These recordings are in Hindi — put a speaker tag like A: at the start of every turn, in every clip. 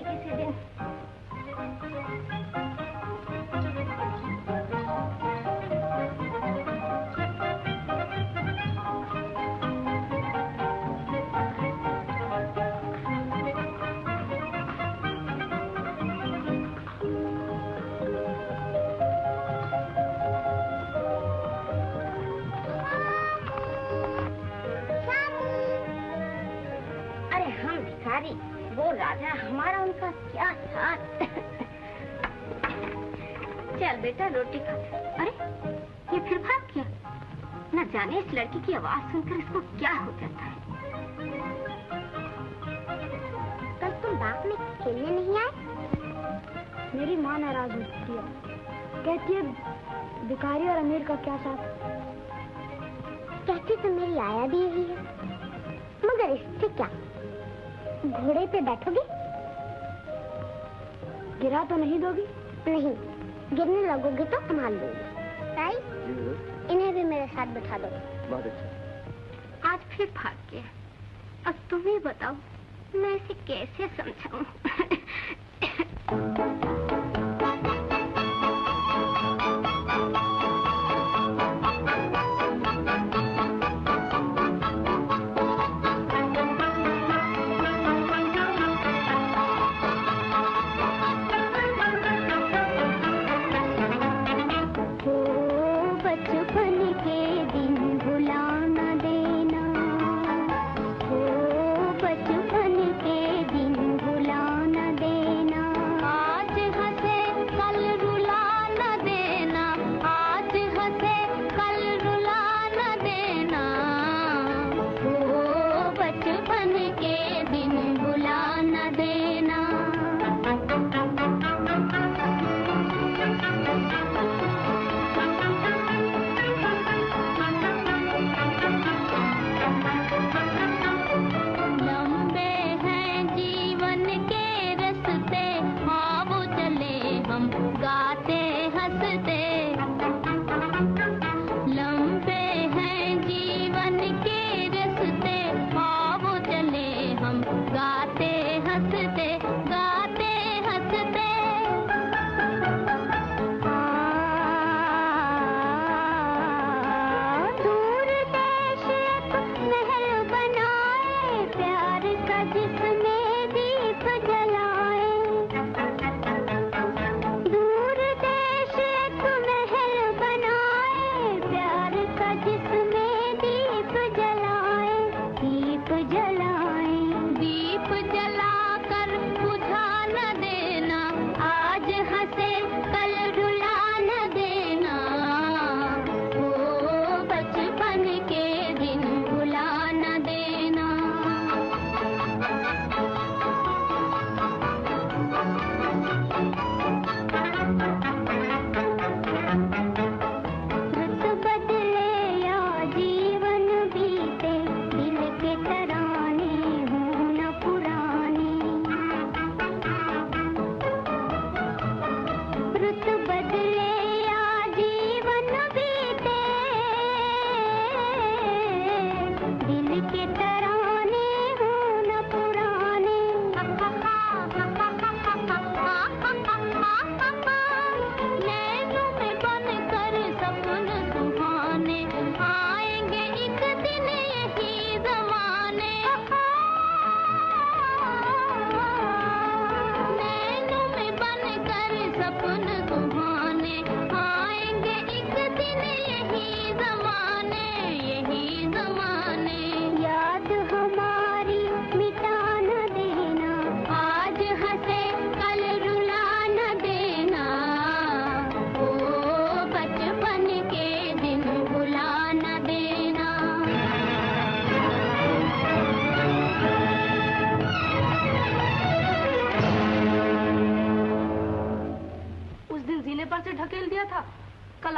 A: जाएगी किसी दिन। वो राजा हमारा उनका क्या साथ। चल बेटा रोटी खा। अरे ये फिर भाग गया। न जाने इस लड़की की आवाज सुनकर इसको क्या हो जाता है।
B: कल तुम बाग में खेलने नहीं आए?
C: मेरी माँ नाराज होती है, कहती है भिखारी और अमीर का क्या साथ।
B: कहती तो मेरी आया भी यही है, मगर इससे क्या? घोड़े पे बैठोगे?
C: गिरा तो नहीं दोगी?
B: नहीं, गिरने लगोगे तो संभाल लूंगी। ताई, इन्हें भी मेरे साथ बैठा दो।
D: बहुत अच्छा।
A: आज फिर भाग गया। अब तुम ही बताओ मैं इसे कैसे समझाऊं।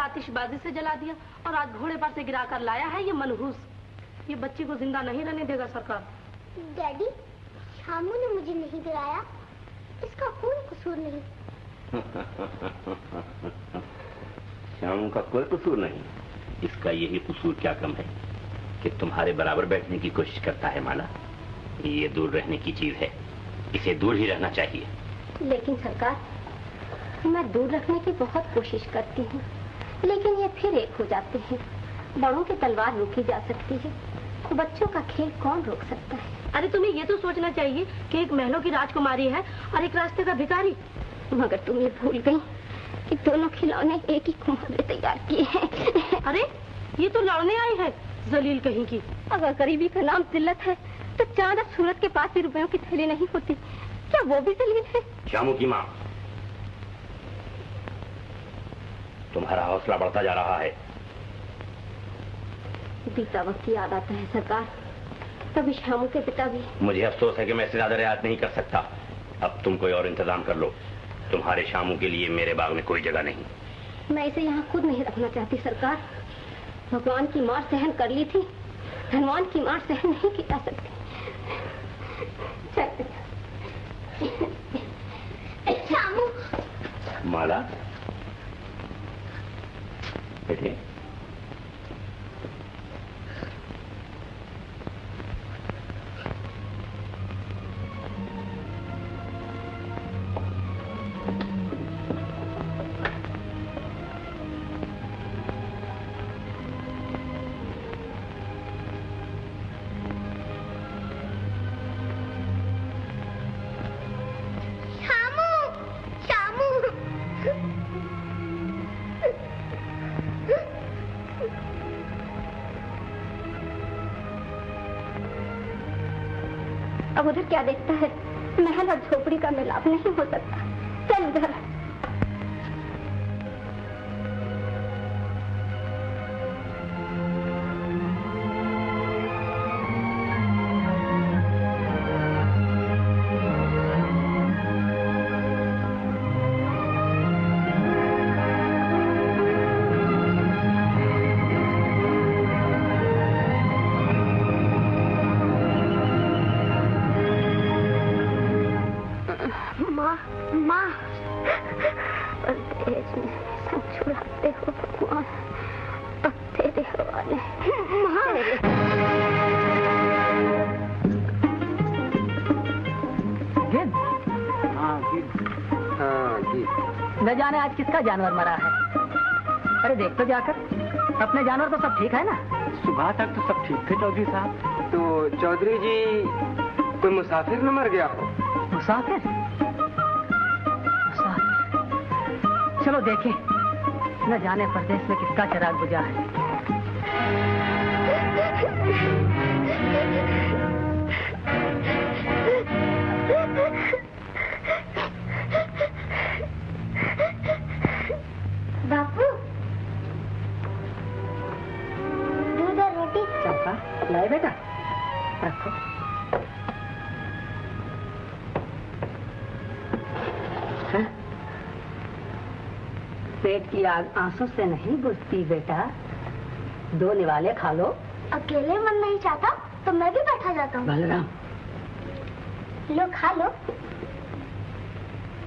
E: आतिशबाजी से जला दिया और आज घोड़े पर से गिरा कर लाया है ये मनहूस। ये बच्ची को जिंदा नहीं रहने देगा सरकार।
B: डैडी, शामू ने मुझे नहीं गिराया, इसका कोई कसूर नहीं।
F: शामू का कोई कसूर नहीं, इसका यही कसूर क्या कम है कि तुम्हारे बराबर बैठने की कोशिश करता है। माला, ये दूर रहने की चीज है। इसे दूर ही रहना चाहिए।
A: लेकिन सरकार, मैं दूर रखने की बहुत कोशिश करती हूँ, लेकिन ये फिर एक हो जाते हैं। बड़ों की तलवार रोकी जा सकती है, बच्चों का खेल कौन रोक सकता है?
E: अरे तुम्हें ये तो सोचना चाहिए कि एक महलों की राजकुमारी है और एक रास्ते का भिखारी।
A: मगर तुम ये भूल गई कि दोनों खिलौने एक ही कुम्हार ने तैयार किए हैं।
E: अरे ये तो लड़ने आई है, जलील कहीं की।
A: अगर गरीबी का नाम जिल्लत है तो चांद और सूरत के पास भी रुपयों की थैली नहीं होती, क्या वो भी जलील है?
F: श्यामू की माँ, तुम्हारा हौसला बढ़ता जा रहा है।
A: बीता वक्त याद आता है सरकार, तभी श्यामू के पिता भी।
F: मुझे अफसोस है कि मैं इससे ज्यादा रियायत नहीं कर सकता। अब तुम कोई और इंतजाम कर लो। तुम्हारे श्यामू के लिए मेरे बाग में कोई जगह नहीं।
A: मैं इसे यहाँ खुद नहीं रखना चाहती सरकार। भगवान की मार सहन कर ली थी, धनवान की मार सहन नहीं की जा सकती। श्यामू।
F: माला बेटे,
A: अब उधर क्या देखता है? महल और झोपड़ी का मिलाप नहीं हो सकता। चल उधर।
G: न जाने आज किसका जानवर मरा है। अरे देख तो जाकर, अपने जानवर तो सब ठीक है ना?
D: सुबह तक तो सब ठीक थे चौधरी साहब। तो चौधरी जी, कोई मुसाफिर न मर गया हो?
G: मुसाफिर? चलो देखें, न जाने परदेश में किसका चिराग बुझा है।
B: बापू, दूध और रोटी।
G: चंपा, लाए बेटा, रखो। हाँ? पेट की आग आंसू से नहीं बुझती बेटा, दो निवाले खा लो।
B: अकेले मन नहीं चाहता तो मैं भी बैठा जाता हूँ।
G: बलराम,
B: लो खा लो।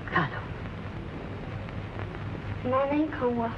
G: खा लो।
B: मैं नहीं खाऊंगा।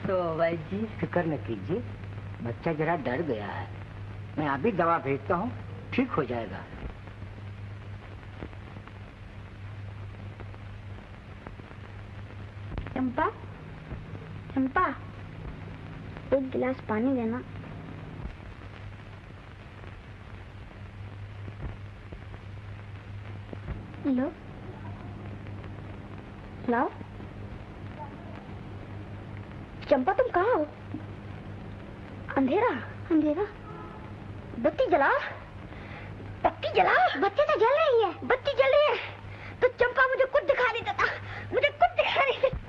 G: तो भाई जी फिक्र न कीजिए, बच्चा जरा डर गया है। मैं अभी दवा भेजता हूँ, ठीक हो जाएगा।
B: चंपा, चंपा, एक गिलास पानी देना। लो, लाओ। चंपा तुम कहाँ हो? अंधेरा, अंधेरा। बत्ती जला, बत्ती जला। बत्ती तो जल रही है। बत्ती जल रही है तो चंपा मुझे कुछ दिखा नहीं देता, मुझे कुछ दिखा नहीं देता।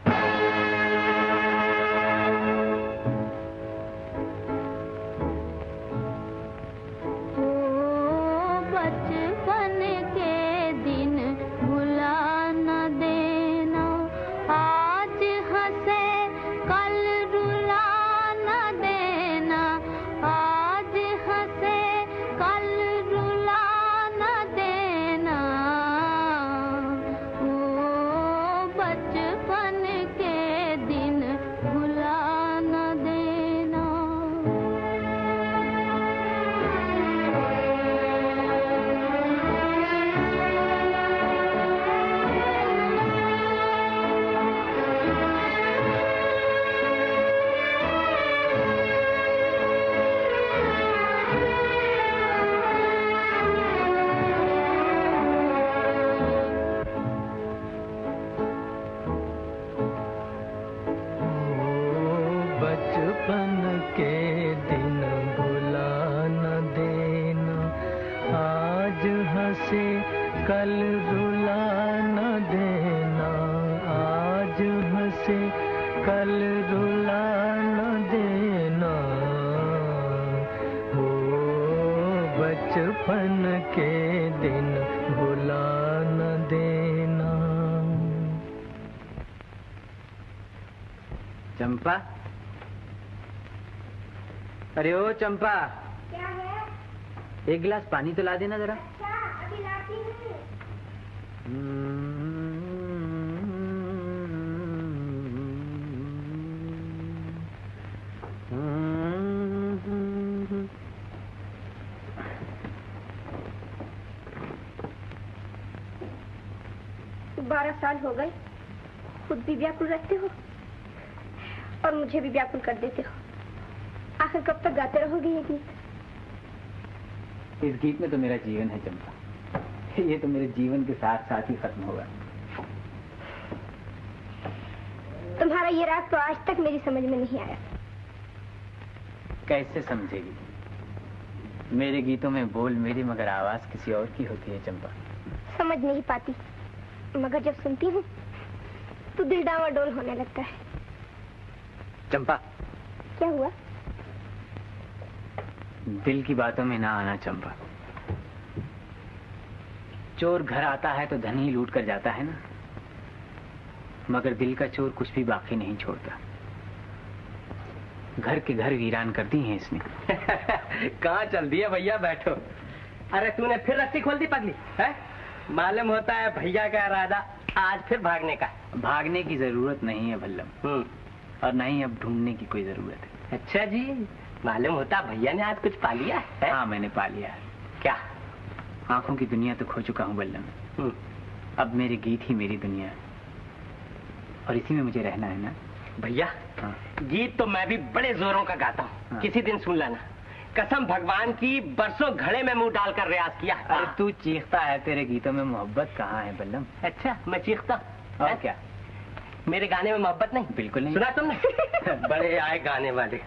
D: चंपा, अरे ओ चंपा,
B: क्या है?
D: एक गिलास पानी तो ला देना जरा।
B: अच्छा, अभी लाती हूँ।
A: साल हो गए, खुद भी व्याकुल रहते हो और मुझे भी व्याकुल कर देते हो। आखिर कब तक गाते रहोगे ये गीत?
D: इस गीत में तो मेरा जीवन है चंपा, ये तो मेरे जीवन के साथ साथ ही खत्म होगा।
A: तुम्हारा ये राग तो आज तक मेरी समझ में नहीं आया।
D: कैसे समझेगी? मेरे गीतों में बोल मेरी मगर आवाज किसी और की होती है चंपा।
A: समझ नहीं पाती, मगर जब सुनती हूँ तो दिल डावाडोल होने लगता है।
D: चंपा,
A: क्या हुआ?
D: दिल की बातों में ना आना चंपा। चोर घर आता है तो धन ही लूट कर जाता है ना, मगर दिल का चोर कुछ भी बाकी नहीं छोड़ता। घर के घर वीरान कर दी हैं इसने।
H: कहाँ चल दिया भैया, बैठो। अरे तूने फिर रस्सी खोल दी पगली है? मालूम होता है भैया का इरादा आज फिर भागने का।
D: भागने की जरूरत नहीं है भल्लम, और नहीं अब ढूंढने की कोई जरूरत है।
H: अच्छा जी, मालूम होता भैया ने आज कुछ पा लिया है?
D: हाँ मैंने पा लिया है।
H: क्या?
D: आंखों की दुनिया तो खो चुका हूँ बल्लम। अब मेरे गीत ही मेरी दुनिया है और इसी में मुझे रहना है ना
H: भैया।
D: हाँ।
H: गीत तो मैं भी बड़े जोरों का गाता हूँ।
D: हाँ।
H: किसी दिन सुन लेना। कसम भगवान की, बरसों घड़े में मुंह डालकर रियाज किया।
D: अरे तू चीखता है, तेरे गीतों में मोहब्बत कहाँ है बल्लम?
H: अच्छा मैं चीखता?
D: और क्या?
H: मेरे गाने में मोहब्बत नहीं?
D: बिल्कुल नहीं।
H: सुना तुमने? बड़े आए गाने वाले।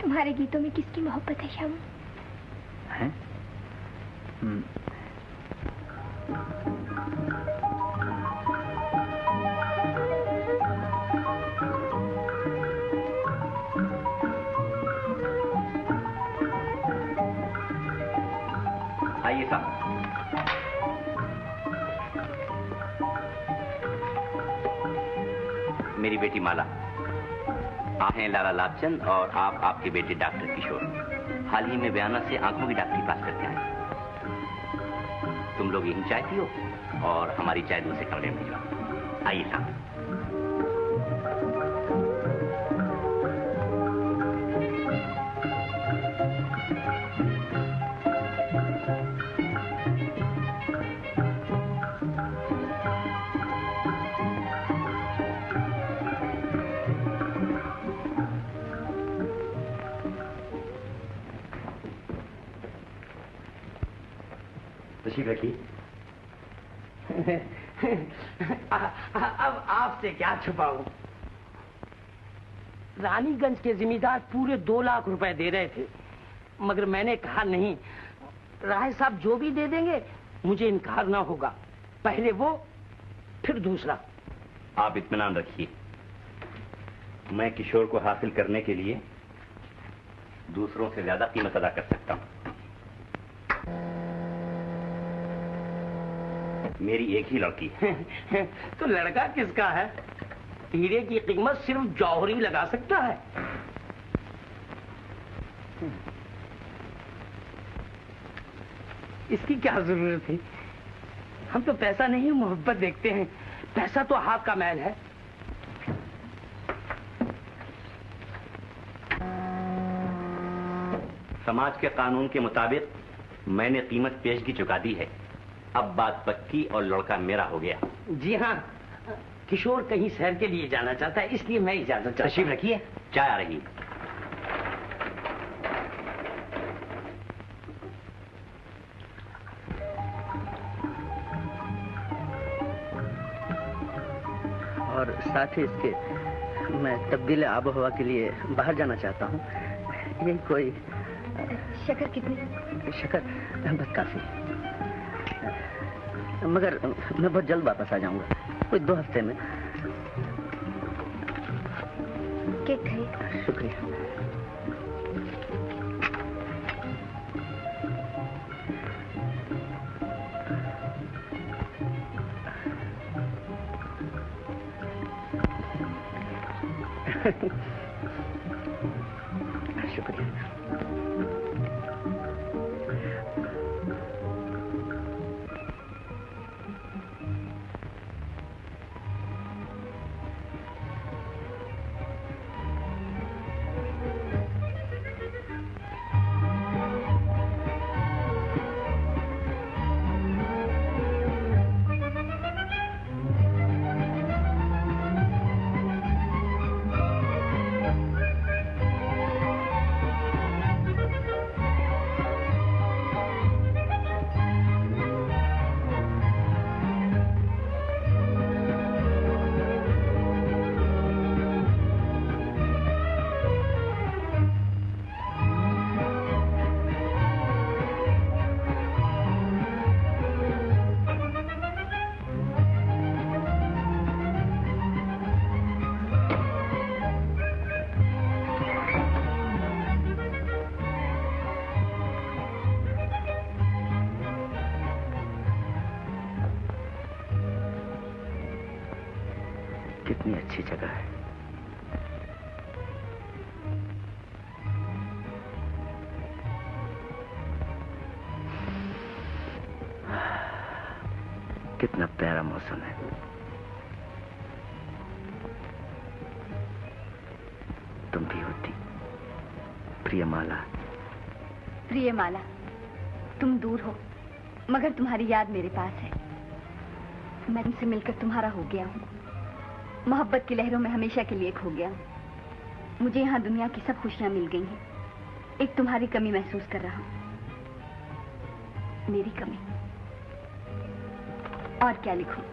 A: तुम्हारे गीतों में किसकी मोहब्बत है श्याम?
D: हैं?
F: आइए साहब। मेरी बेटी माला, आप हैं लाला लाभचंद और आप आपके बेटे डॉक्टर किशोर। हाल ही में बयाना से आंखों की डॉक्टरी पास करके आए। तुम लोग यहीं चाय पियो और हमारी चाय दूसरे कमरे में भिजवा। आइए साहब। तशरीफ रखिए।
H: अब आपसे क्या छुपाऊं? रानीगंज के जिम्मेदार पूरे 2 लाख रुपए दे रहे थे, मगर मैंने कहा नहीं, राय साहब जो भी दे देंगे मुझे इनकार ना होगा, पहले वो फिर दूसरा।
F: आप इत्मीनान रखिए, मैं किशोर को हासिल करने के लिए दूसरों से ज्यादा कीमत अदा कर सकता हूं। मेरी एक ही लड़की है।
H: तो लड़का किसका है? हीरे की कीमत सिर्फ जौहरी लगा सकता है। इसकी क्या जरूरत थी? हम तो पैसा नहीं मोहब्बत देखते हैं। पैसा तो हाथ का मैल है।
F: समाज के कानून के मुताबिक मैंने कीमत पेशगी चुका दी है, अब बात पक्की और लड़का मेरा हो गया।
H: जी हाँ, किशोर कहीं सैर के लिए जाना चाहता है, इसलिए मैं इजाजत चाहता हूं।
F: तशरीफ रखिए, चाय आ रही है।
I: और साथ ही इसके मैं तब्दील आबो हवा के लिए बाहर जाना चाहता हूँ। यही कोई
B: शक्कर कितनी?
I: शक्कर बस काफी, मगर मैं बहुत जल्द वापस आ जाऊंगा, कोई 2 हफ्ते में।
B: केक खाइए।
I: शुक्रिया। शुक्रिया। कितनी अच्छी जगह है। कितना प्यारा मौसम है। तुम भी होती प्रियमाला।
B: प्रियमाला, तुम दूर हो मगर तुम्हारी याद मेरे पास है। मैं तुमसे मिलकर तुम्हारा हो गया हूँ, मोहब्बत की लहरों में हमेशा के लिए खो गया हूँ। मुझे यहाँ दुनिया की सब खुशियाँ मिल गई हैं, एक तुम्हारी कमी महसूस कर रहा हूँ। मेरी कमी? और क्या लिखूं?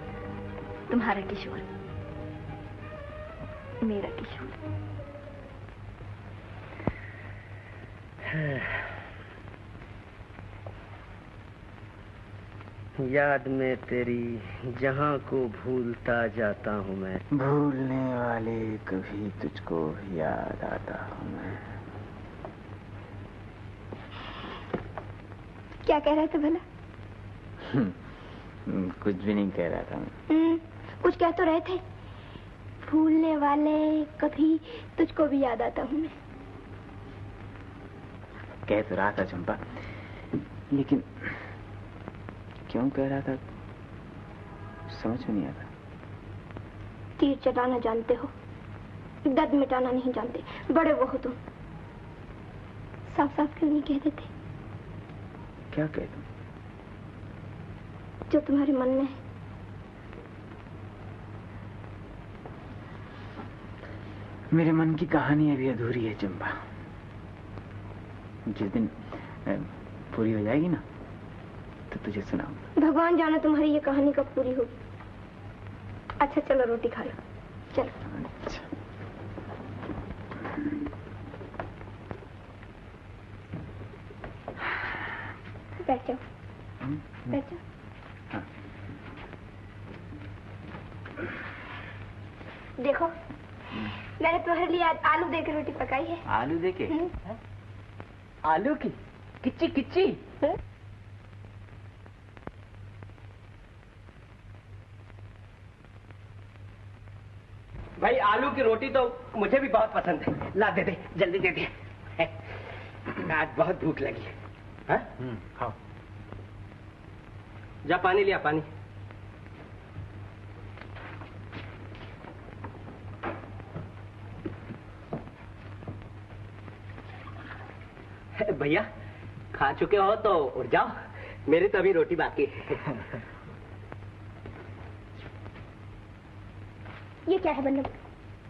B: तुम्हारा किशोर, मेरा किशोर।
I: याद में तेरी जहां को भूलता जाता हूं मैं,
D: भूलने वाले कभी तुझको याद आता हूं मैं।
B: क्या कह रहे थे भला?
D: कुछ भी नहीं कह रहा था मैं।
B: कुछ कह तो रहे थे। भूलने वाले कभी तुझको भी याद आता हूं मैं।
D: कह तो रहा था चंपा, लेकिन क्यों कह रहा था समझ में नहीं आता।
B: तीर चटाना जानते हो, दर्द मिटाना नहीं जानते। बड़े वो हो तुम। साफ साफ क्यों नहीं कह देते?
D: क्या कह दूं?
B: जो तुम्हारे मन में है।
D: मेरे मन की कहानी अभी अधूरी है चंपा। जिस दिन पूरी हो जाएगी ना, तो तुझे सुनाऊंगा।
B: भगवान जाने तुम्हारी ये कहानी कब पूरी होगी। अच्छा चलो रोटी खा लो, चलो।
D: अच्छा।
B: बैठ जाओ, बैठ जाओ।
D: हाँ।
B: देखो मैंने तुम्हारे लिए आज आलू दे के रोटी पकाई है।
D: आलू दे के? आलू की किच्ची किच्ची?
H: भाई आलू की रोटी तो मुझे भी बहुत पसंद है। ला दे दे, जल्दी दे दे। आज बहुत भूख लगी है।
D: खाओ।
H: जा पानी लिया, पानी। भैया खा चुके हो तो उठ जाओ, मेरी तो अभी रोटी बाकी है।
B: ये क्या है बल्लभ,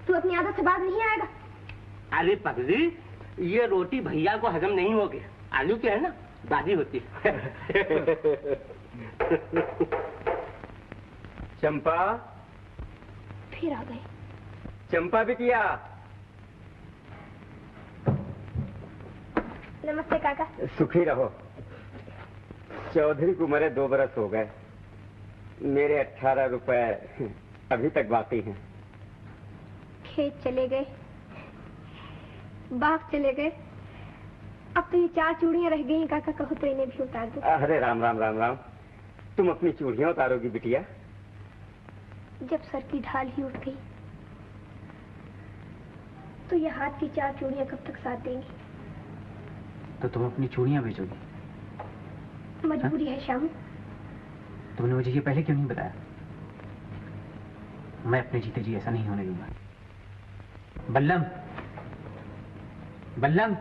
B: तू अपनी आदत से बाहर नहीं आएगा?
H: अरे पगली, ये रोटी भैया को हजम नहीं होगी। आलू के है ना, दादी होती है।
J: चंपा
B: फिर आ गए।
J: चंपा बिटिया।
B: नमस्ते काका।
J: सुखी रहो। चौधरी को मरे 2 बरस हो गए, मेरे 18 रुपए अभी तक बाकी हैं।
B: खेत चले गए, बाग चले गए, अब तो ये 4 चूड़ियां रह गई हैं। काका कहो तो इन्हें भी उतार दो।
J: अरे राम राम राम राम, तुम अपनी चूड़ियां उतारोगी बिटिया?
B: जब सर की ढाल ही उठ गई तो ये हाथ की 4 चूड़ियां कब तक साथ देंगी?
D: तो तुम अपनी चूड़ियां बेचोगी?
B: मजबूरी है श्याम।
D: तुमने मुझे ये पहले क्यों नहीं बताया? मैं अपने जीते जी ऐसा नहीं होने दूंगा। बल्लम, बल्लम।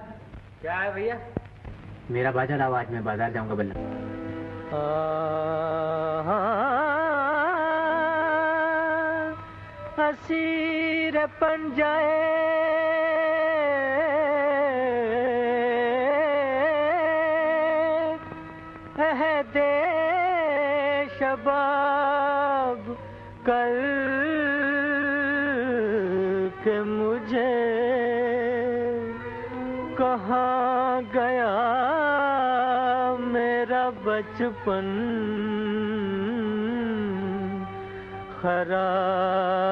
H: क्या है भैया?
D: मेरा बाजा लाओ, आज मैं बाजार जाऊंगा बल्लम।
K: हसीर बन जाए दे शबाब कल के मुझे कहाँ गया मेरा बचपन, खराब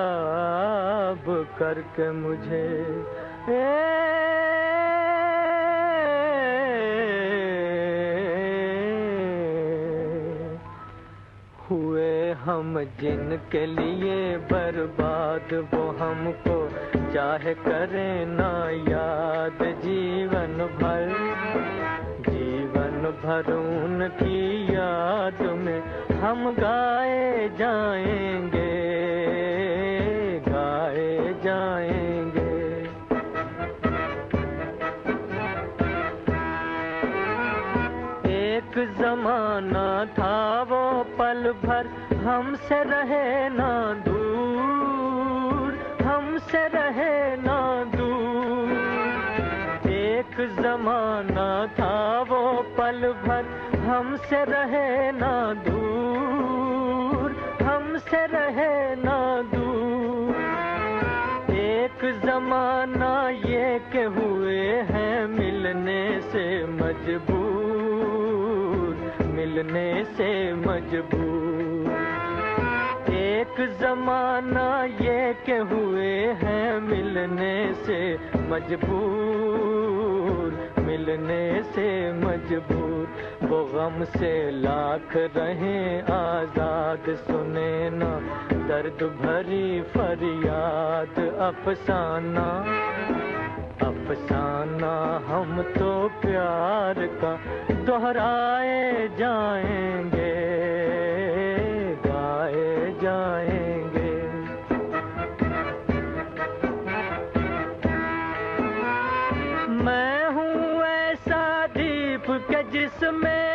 K: करके मुझे हुए हम जिनके लिए बर्बाद, वो हमको चाहे करे ना याद। जीवन भर उनकी याद में हम गाए जाएंगे, गाए जाएंगे। एक जमाना था वो पल भर हमसे रहे ना दूर, हमसे रहे ना दूर। एक जमाना था वो पल भर हमसे रहे ना दूर, हमसे रहे ना दूर। एक जमाना ये के हुए हैं मिलने से मजबूर, मिलने से मजबूर। एक जमाना ये के हुए हैं मिलने से मजबूर, मिलने से मजबूर। वो गम से लाख रहें आजाद, सुने ना दर्द भरी फरियाद। अफसाना अफसाना हम तो प्यार का दोहराए जाएंगे, गाए जाएंगे। मैं हूँ ऐसा दीप के जिसमें,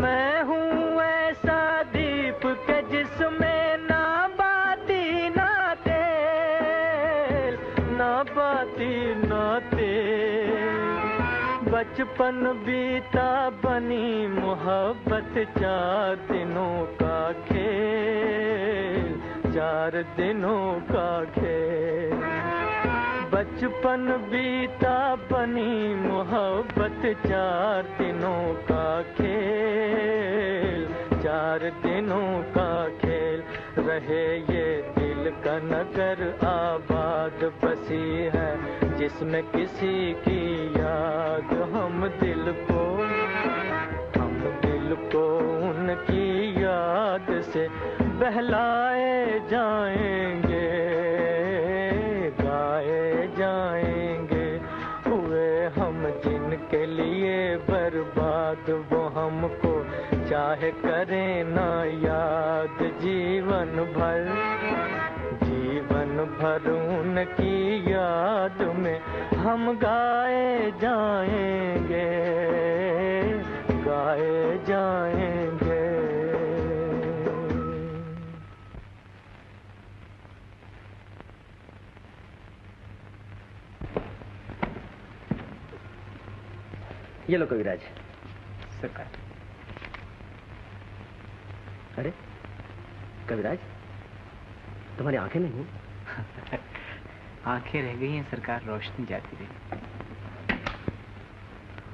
K: मैं हूँ ऐसा दीप के जिसमें ना बाती ना तेल, ना बाती ना तेल। बचपन बीता बनी मोहब्बत 4 दिनों का खेल, 4 दिनों का खेल। बचपन बीता बनी मोहब्बत 4 दिनों का खेल, 4 दिनों का खेल। रहे ये दिल का नगर आबाद बसी है जिसमें किसी की याद, हम दिल को उनकी याद से बहलाए जाएंगे, गाए जाएंगे। हुए हम जिनके लिए बर्बाद, वो हमको चाहे करें ना याद। जीवन भर उनकी याद में हम गाए जाएंगे, गाए जाएंगे।
I: ये लो कविराज।
D: सरकार।
I: अरे कविराज, तुम्हारी आंखें नहीं?
D: आंखें रह गई हैं सरकार, रोशनी जाती रही।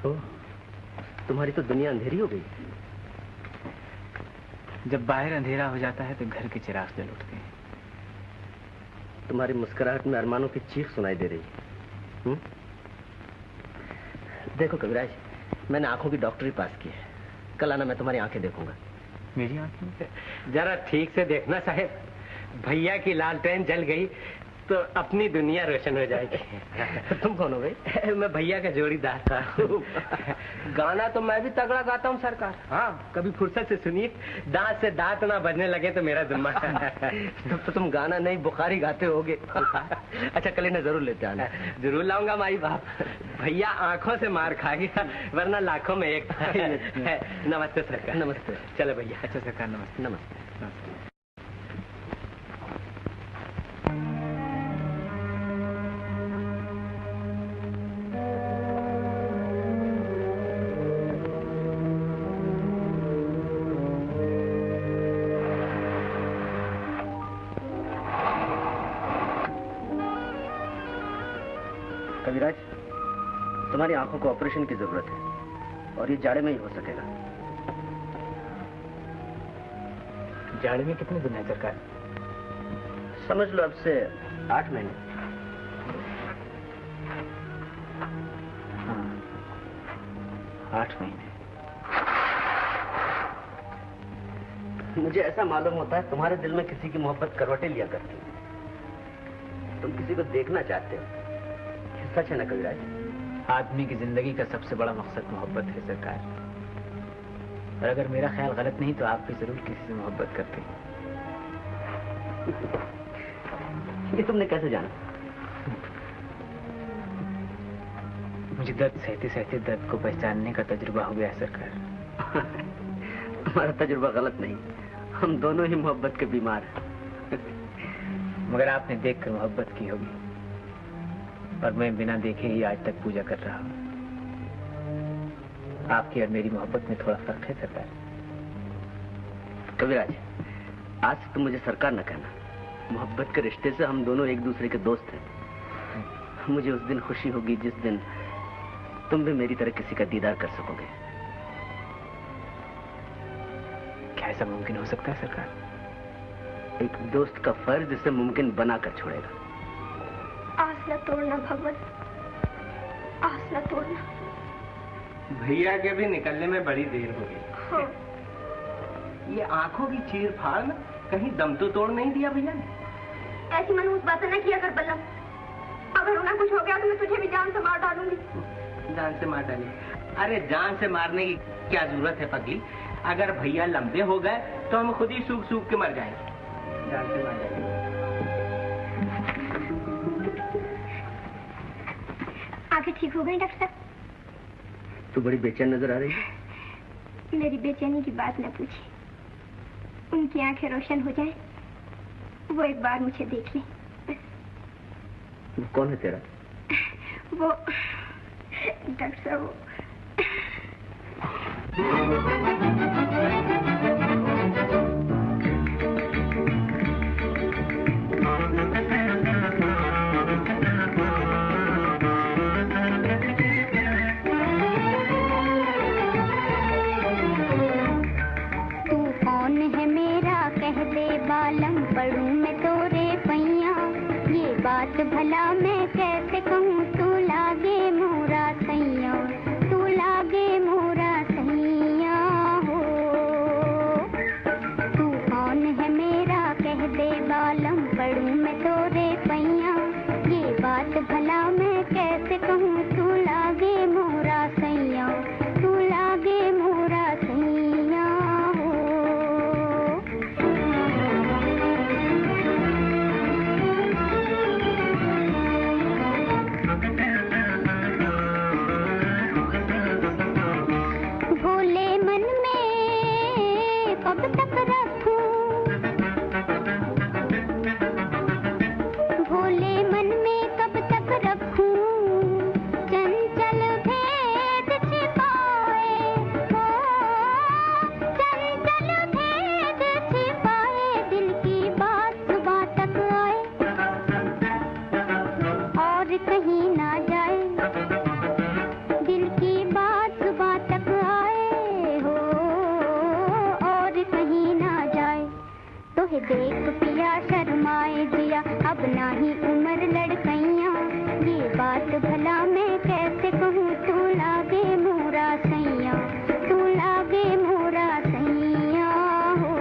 I: ओह, तुम्हारी तो दुनिया अंधेरी हो गई।
D: जब बाहर अंधेरा हो जाता है तो घर के चिराग जल उठते हैं।
I: तुम्हारी मुस्कुराहट में अरमानों की चीख सुनाई दे रही है। देखो कविराज, मैंने आंखों की डॉक्टरी पास की है। कल आना, मैं तुम्हारी आंखें देखूंगा।
D: मेरी आंखें?
J: जरा ठीक से देखना साहब, भैया की लालटेन जल गई तो अपनी दुनिया रोशन हो जाएगी।
I: तुम कौन हो भाई?
J: मैं भैया का जोड़ीदार था। गाना तो मैं भी तगड़ा गाता हूँ सरकार। हाँ, कभी फुर्सत से सुनिए, दांत से दांत ना बजने लगे तो मेरा जुम्मा।
I: तो तुम गाना नहीं बुखारी गाते होगे। अच्छा, कल इन्हें जरूर लेते आना।
J: जरूर लाऊंगा माई बाप। भैया आंखों से मार खाएगा वरना लाखों में एक। नमस्ते सरकार।
I: नमस्ते।
J: चलो भैया।
D: अच्छा सरकार, नमस्ते।
I: नमस्ते। कविराज, तुम्हारी आंखों को ऑपरेशन की जरूरत है और ये जाड़े में ही हो सकेगा।
D: जाड़े में कितने दिन है सरकार?
I: समझ लो अब से 8 महीने।
D: हाँ, 8 महीने।
I: मुझे ऐसा मालूम होता है तुम्हारे दिल में किसी की मोहब्बत करवटें लिया करती है। तुम किसी को देखना चाहते हो, सच है ना कविराज?
D: आदमी की जिंदगी का सबसे बड़ा मकसद मोहब्बत है सरकार। और अगर मेरा ख्याल गलत नहीं तो आप भी जरूर किसी से मोहब्बत करते हैं।
I: ये तुमने कैसे जाना?
D: मुझे दर्द सहते सहते दर्द को पहचानने का तजुर्बा हो गया है सरकार।
I: हमारा तजुर्बा गलत नहीं, हम दोनों ही मोहब्बत के बीमार हैं।
D: मगर आपने देखकर मोहब्बत की होगी और मैं बिना देखे ही आज तक पूजा कर रहा हूँ। आपकी और मेरी मोहब्बत में थोड़ा फर्क है सरकार।
I: कविराज, आज से तुम मुझे सरकार न कहना। मोहब्बत के रिश्ते से हम दोनों एक दूसरे के दोस्त हैं। मुझे उस दिन खुशी होगी जिस दिन तुम भी मेरी तरह किसी का दीदार कर सकोगे।
D: क्या ऐसा मुमकिन हो सकता है सरकार?
I: एक दोस्त का फर्ज इसे मुमकिन बनाकर छोड़ेगा।
B: आस न तोड़ना भगवान, आस न तोड़ना।
J: भैया के भी निकलने में बड़ी देर हो गई।
B: हाँ।
J: ये आंखों की चीर फाड़ में कहीं दम तो तोड़ नहीं दिया भैया ने?
B: ऐसी मनहूस बातें न किया कर बल्लम। अगर उन्हें कुछ हो गया तो मैं तुझे भी जान से मार डालूंगी।
J: जान से मार डाली? अरे जान से मारने की क्या जरूरत है पगली? अगर भैया लंबे हो गए तो हम खुद ही सूख सूख के मर जाएंगे। जान से मार डाली।
B: आंखें ठीक हो गई डॉक्टर साहब?
I: तू बड़ी बेचैन नजर आ रही है।
B: मेरी बेचैनी की बात न पूछी। उनकी आंखें रोशन हो जाए, वो एक बार मुझे देख ले।
I: वो कौन है तेरा?
B: वो डॉक्टर साहब, भला मैं कैसे कहूँ तू लागे मोरा सैया, तू लागे मोरा सैया हो। तू कौन है मेरा कह दे बालम पढ़ूं मैं तोरे पैया, ये बात भला मैं कैसे कहूँ तू लागे मोरा सैया, तू लागे मोरा सैया हो। कब तक रखूं भोले मन में, कब तक रखूं चंचल भेद छिपाए हो, चंचल भेद छिपाए दिल की बात सुबह तक आए और कहीं ना जाए, दिल की बात सुबह तक आए हो कहीं ना जाए। तोहे देख पिया शर्माए जिया, अब ना ही उम्र लड़कैया, ये बात भला मैं कैसे कहूँ तू लागे मोरा सैया, तू लागे मोरा सैया हो।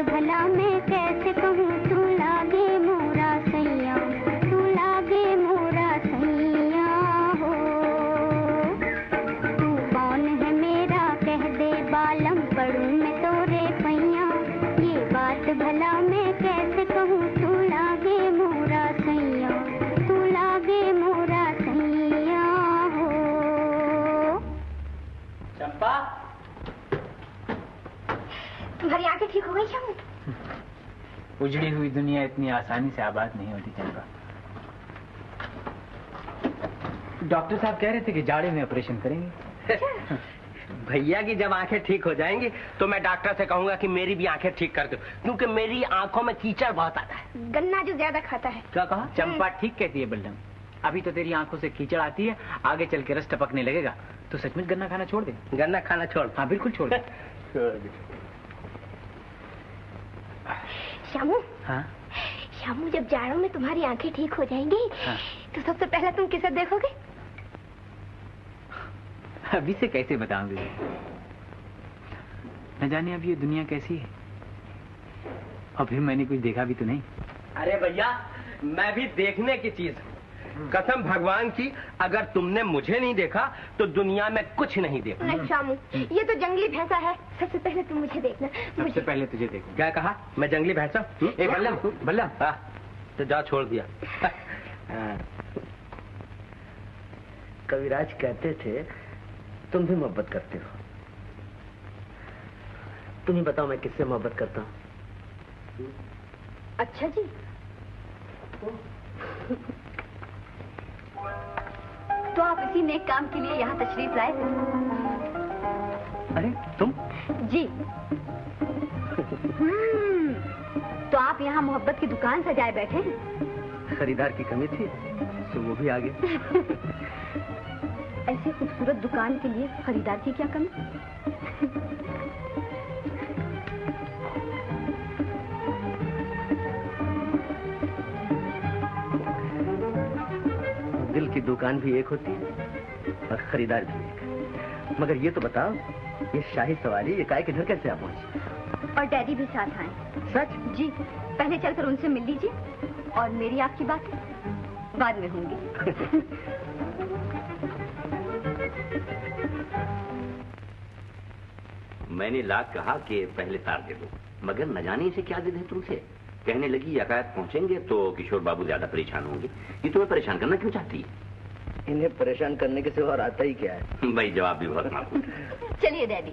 B: भला मैं कैसे कहूँ तू लागे मोरा सैया, तू लागे मोरा सैया हो। तू कौन है मेरा कह दे बालम पढ़ूं मैं तोरे पैया, ये बात भला मैं कैसे कहूँ तू लागे मोरा सैया, तू लागे मोरा सैया हो।
J: चंपा,
B: तुम्हारी आंखें ठीक हो गई क्या?
D: उजड़ी हुई दुनिया इतनी आसानी से आबाद नहीं होती चंपा। डॉक्टर साहब कह रहे थे कि जाड़े में ऑपरेशन करेंगे।
J: भैया की जब आंखें ठीक हो जाएंगी तो मैं डॉक्टर से कहूंगा कि मेरी भी आंखें ठीक कर दो, क्योंकि मेरी आंखों में कीचड़ बहुत आता है।
B: गन्ना जो ज्यादा खाता है।
J: क्या कहा?
D: चंपा ठीक कहती है बल्लम, अभी तो तेरी आंखों से कीचड़ आती है, आगे चल के रस टपकने लगेगा तो सचमुच गन्ना खाना छोड़ दे।
J: गन्ना खाना छोड़?
D: हाँ बिल्कुल छोड़ दे।
B: श्यामू,
D: हाँ?
B: श्यामू जब जाड़ों में तुम्हारी आंखें ठीक हो जाएंगी, हाँ? तो सबसे पहले तुम किसे देखोगे?
D: अभी से कैसे बताऊंगी? न जाने अब ये दुनिया कैसी है, और फिर मैंने कुछ देखा भी तो नहीं।
J: अरे भैया, मैं भी देखने की चीज, कसम भगवान की, अगर तुमने मुझे नहीं देखा तो दुनिया में कुछ नहीं देखा।
B: नहीं श्यामू, ये तो जंगली भैंसा है, सबसे पहले तुम मुझे देखना।
D: सबसे पहले तुझे देखूं।
J: क्या कहा? मैं जंगली भैंसा?
D: बल्लम, बल्लम,
J: तो जाओ, छोड़ दिया।
I: कविराज कहते थे तुम भी मोहब्बत करते हो, तुम ही बताओ मैं किससे मोहब्बत करता हूँ?
B: अच्छा जी। तो आप इसी नेक काम के लिए यहाँ तशरीफ लाए थे?
I: अरे तुम?
B: जी। तो आप यहाँ मोहब्बत की दुकान सजाए बैठे हैं?
I: खरीदार की कमी थी तो वो भी आ गए।
B: ऐसे खूबसूरत दुकान के लिए खरीदार की क्या कमी?
I: कि दुकान भी एक होती है और खरीदार भी एक। मगर ये तो बताओ, ये शाही सवारी ये काय किधर कैसे आप पहुंची?
B: और डैडी भी साथ आए।
I: सच?
B: जी, पहले चलकर उनसे मिल लीजिए और मेरी आपकी बात बाद में होंगी।
F: मैंने लाख कहा कि पहले तार दे दो, मगर न जाने इसे क्या जिद है तुमसे। कहने लगी यकायत पहुंचेंगे तो किशोर बाबू ज्यादा परेशान होंगे। ये तुम्हें परेशान करना क्यों चाहती है?
I: इन्हें परेशान करने के सिवा और आता ही क्या है?
F: भाई जवाब भी बहुत माकूल।
B: चलिए डैडी।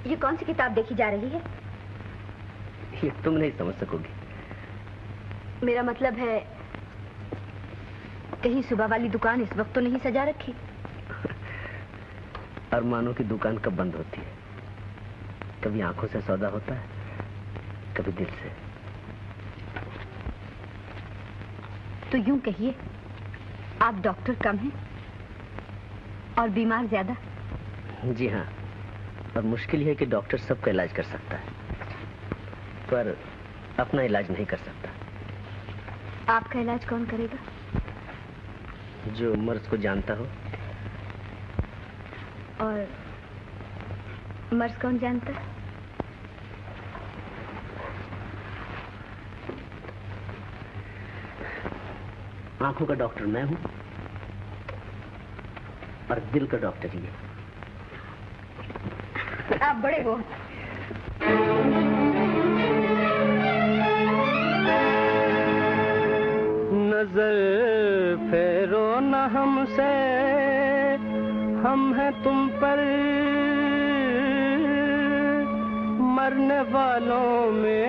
B: ये कौन सी किताब देखी जा रही है?
I: ये तुम नहीं समझ सकोगी।
B: मेरा मतलब है, कहीं सुबह वाली दुकान इस वक्त तो नहीं सजा रखी?
I: अरमानों की दुकान कब बंद होती है? कभी आंखों से सौदा होता है, कभी दिल से।
B: तो यूं कहिए, आप डॉक्टर कम हैं और बीमार ज्यादा।
I: जी हाँ, और मुश्किल है कि डॉक्टर सबका इलाज कर सकता है पर अपना इलाज नहीं कर सकता।
B: आपका इलाज कौन करेगा?
I: जो मर्ज को जानता हो।
B: और मर्ज कौन जानता है?
I: आंखों का डॉक्टर मैं हूं और दिल का डॉक्टर ही है।
B: आप बड़े हो।
K: नजर फेरो न हमसे, हम हैं तुम पर मरने वालों में।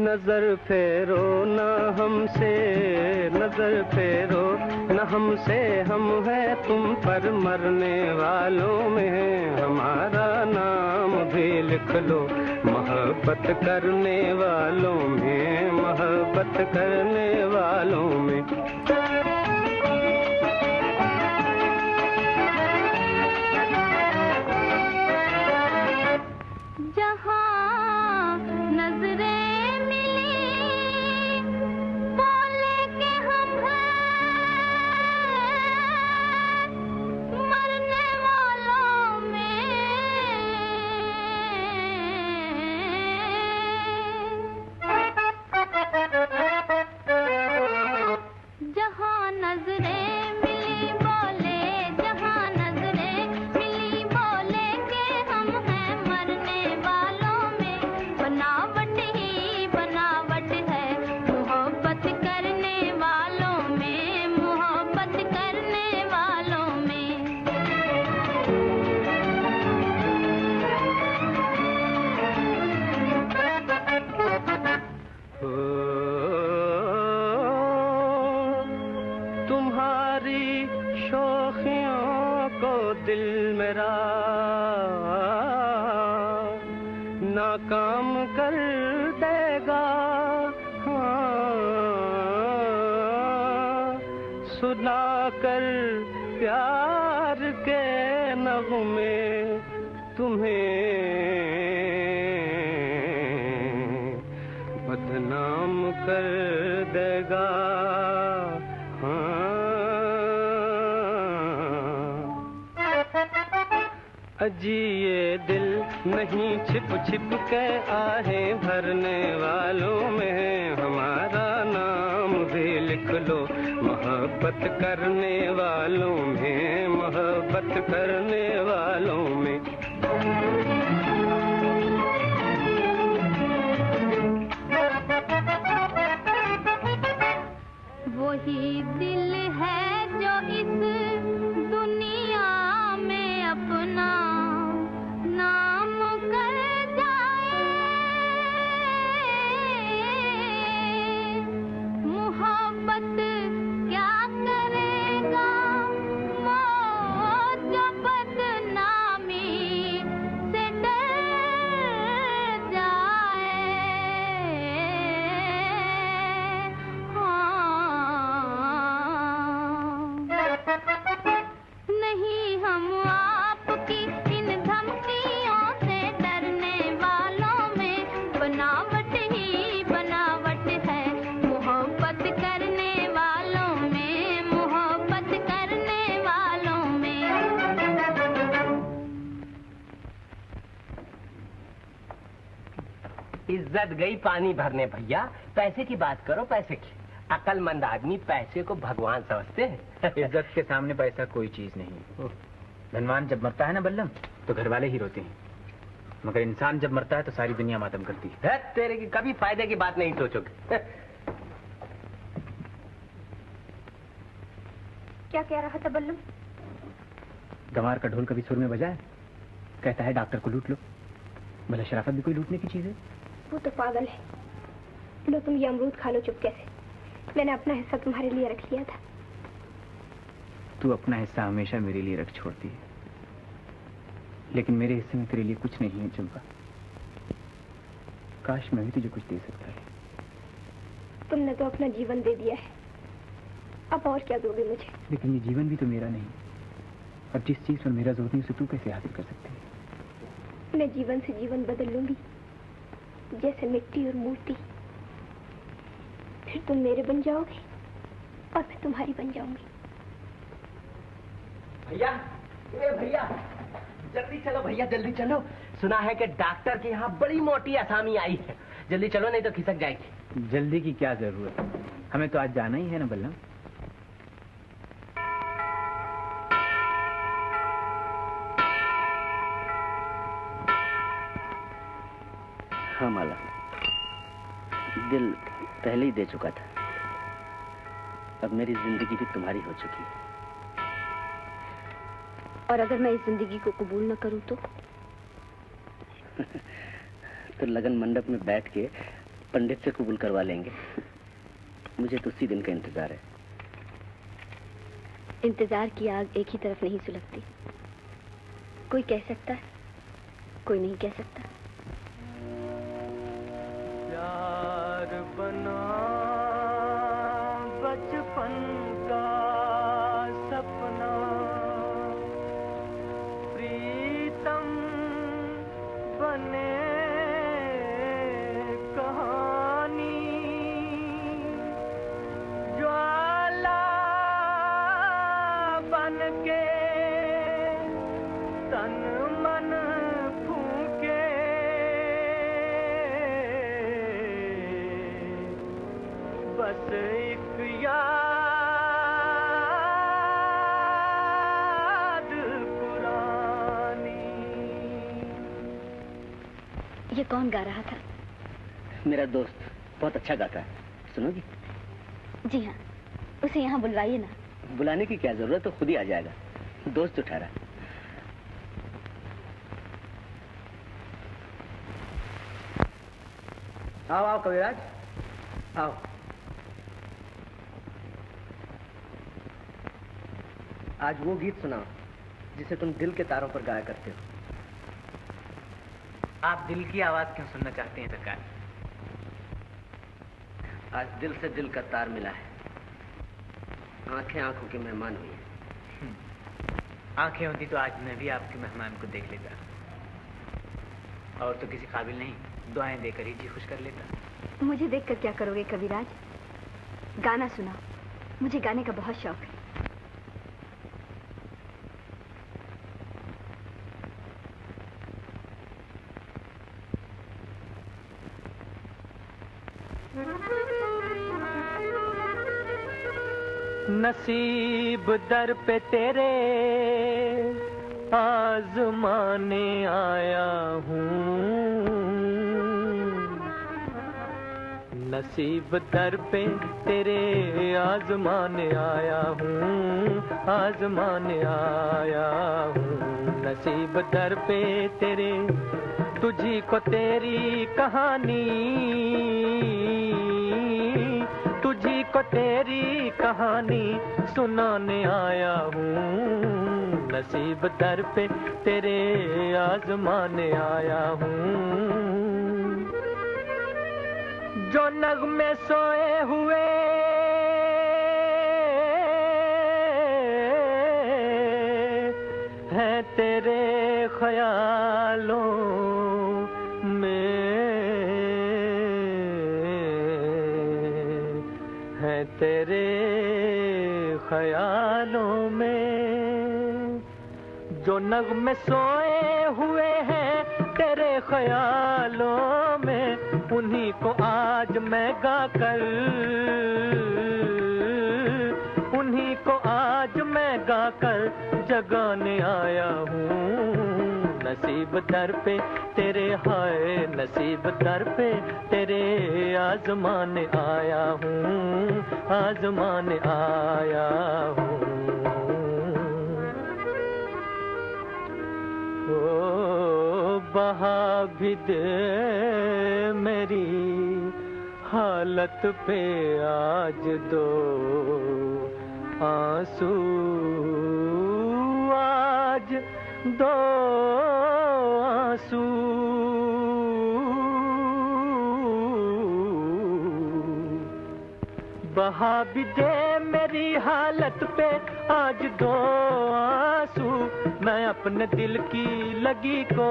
K: नजर फेरो न हमसे, नजर फेरो न हमसे, हम हैं तुम पर मरने वालों में। हमारा नाम भी लिख लो मोहब्बत करने वालों में, मोहब्बत करने वालों में। सुनाकर प्यार के नगमे तुम्हें बदनाम कर देगा। अजी ये दिल नहीं छिप छिप के आहें भरने वालों में। हमारा नाम भी लिख लो मोहब्बत करने वालों में, मोहब्बत करने वालों में।
L: वही दिल है जो इस दुनिया में अपना नाम कर जाए। मोहब्बत क्या करेगा वो जो
J: इज्जत गई पानी भरने भैया। पैसे की बात करो, पैसे की। अक्लमंद आदमी पैसे को भगवान समझते हैं।
D: इज्जत के सामने पैसा कोई चीज नहीं। धनवान जब मरता है ना बल्लम, तो घर वाले ही रोते हैं, मगर इंसान जब मरता है तो सारी दुनिया मातम करती है।
J: तेरे की कभी फायदे की बात नहीं सोचोगे।
B: क्या कह रहा था बल्लम?
D: गंवार का ढोल कभी सुर में बजा है? कहता है डॉक्टर को लूट लो। भला शराफत भी कोई लूटने की चीज है?
B: वो तो पागल है। लो तुम ये अमरूद खा लो चुपके से। मैंने अपना हिस्सा तुम्हारे लिए रख लिया था।
D: तू अपना हिस्सा हमेशा मेरे लिए रख छोड़ती है, लेकिन मेरे हिस्से में तेरे लिए कुछ नहीं है चंपा। काश मैं भी तुझे कुछ दे सकता है।
B: तुमने तो अपना जीवन दे दिया है, अब और क्या दोगे मुझे?
D: लेकिन ये जीवन भी तो मेरा नहीं, और जिस चीज पर मेरा जोर नहीं उसे तू कैसे हासिल कर सकती है?
B: मैं जीवन से जीवन बदल लूंगी, जैसे मिट्टी और मूर्ति। फिर तुम मेरे बन जाओगे और मैं तुम्हारी बन जाऊंगी।
J: भैया, ए भैया, जल्दी चलो भैया, जल्दी चलो। सुना है कि डॉक्टर के यहाँ बड़ी मोटी असामी आई है। जल्दी चलो नहीं तो खिसक जाएगी।
D: जल्दी की क्या जरूरत है, हमें तो आज जाना ही है ना बल्लम।
I: हाँ माला, दिल पहले ही दे चुका था। अब मेरी जिंदगी भी तुम्हारी हो चुकी है।
B: और अगर मैं इस जिंदगी को कबूल न करूं तो?
I: तो लगन मंडप में बैठ के पंडित से कबूल करवा लेंगे। मुझे तो उसी दिन का इंतजार है।
B: इंतजार की आग एक ही तरफ नहीं सुलगती। कोई कह सकता है, कोई नहीं कह सकता।
K: प्यार बना बचपन का सपना, प्रीतम बने कहानी, ज्वाला बन के तन मन फूके, बस एक याद पुरानी।
B: ये कौन गा रहा था?
I: मेरा दोस्त बहुत अच्छा गाता है, सुनोगी?
B: जी हाँ, उसे यहाँ बुलवाइए ना।
I: बुलाने की क्या जरूरत, तो खुद ही आ जाएगा। दोस्त उठा रहा।
J: आओ आओ कविराज, आओ। आज वो गीत सुनाओ जिसे तुम दिल के तारों पर गाया करते हो।
D: आप दिल की आवाज क्यों सुनना चाहते हैं सरकार?
I: आज दिल से दिल का तार मिला है। आंखें आंखों के मेहमान हुई है।
D: आंखें होती तो आज मैं भी आपके मेहमान को देख लेता, और तो किसी काबिल नहीं, दुआएं देकर ही जी खुश कर लेता।
B: मुझे देखकर क्या करोगे कविराज? गाना सुनाओ, मुझे गाने का बहुत शौक है।
K: नसीब दर पे तेरे आजमाने आया हूँ, नसीब दर पे तेरे आजमाने आया हूँ, आजमाने आया हूँ। नसीब दर पे तेरे, तुझी को तेरी कहानी, तुझी को तेरी कहानी सुनाने आया हूँ। नसीब दर पे तेरे आजमाने आया हूँ। जो नगमे सोए हुए हैं तेरे ख्यालों तेरे ख्यालों में, जो नगमे सोए हुए हैं तेरे ख्यालों में, उन्हीं को आज मैं गाकर, उन्हीं को आज मैं गाकर जगाने आया हूँ। नसीब दर पे तेरे हाय, नसीब दर पे तेरे आजमाने आया हूँ, आजमाने आया हूँ। ओ बहा भी दे मेरी हालत पे आज दो आंसू, आज दो आंसू। बहा भी दे मेरी हालत पे आज दो आंसू। मैं अपने दिल की लगी को,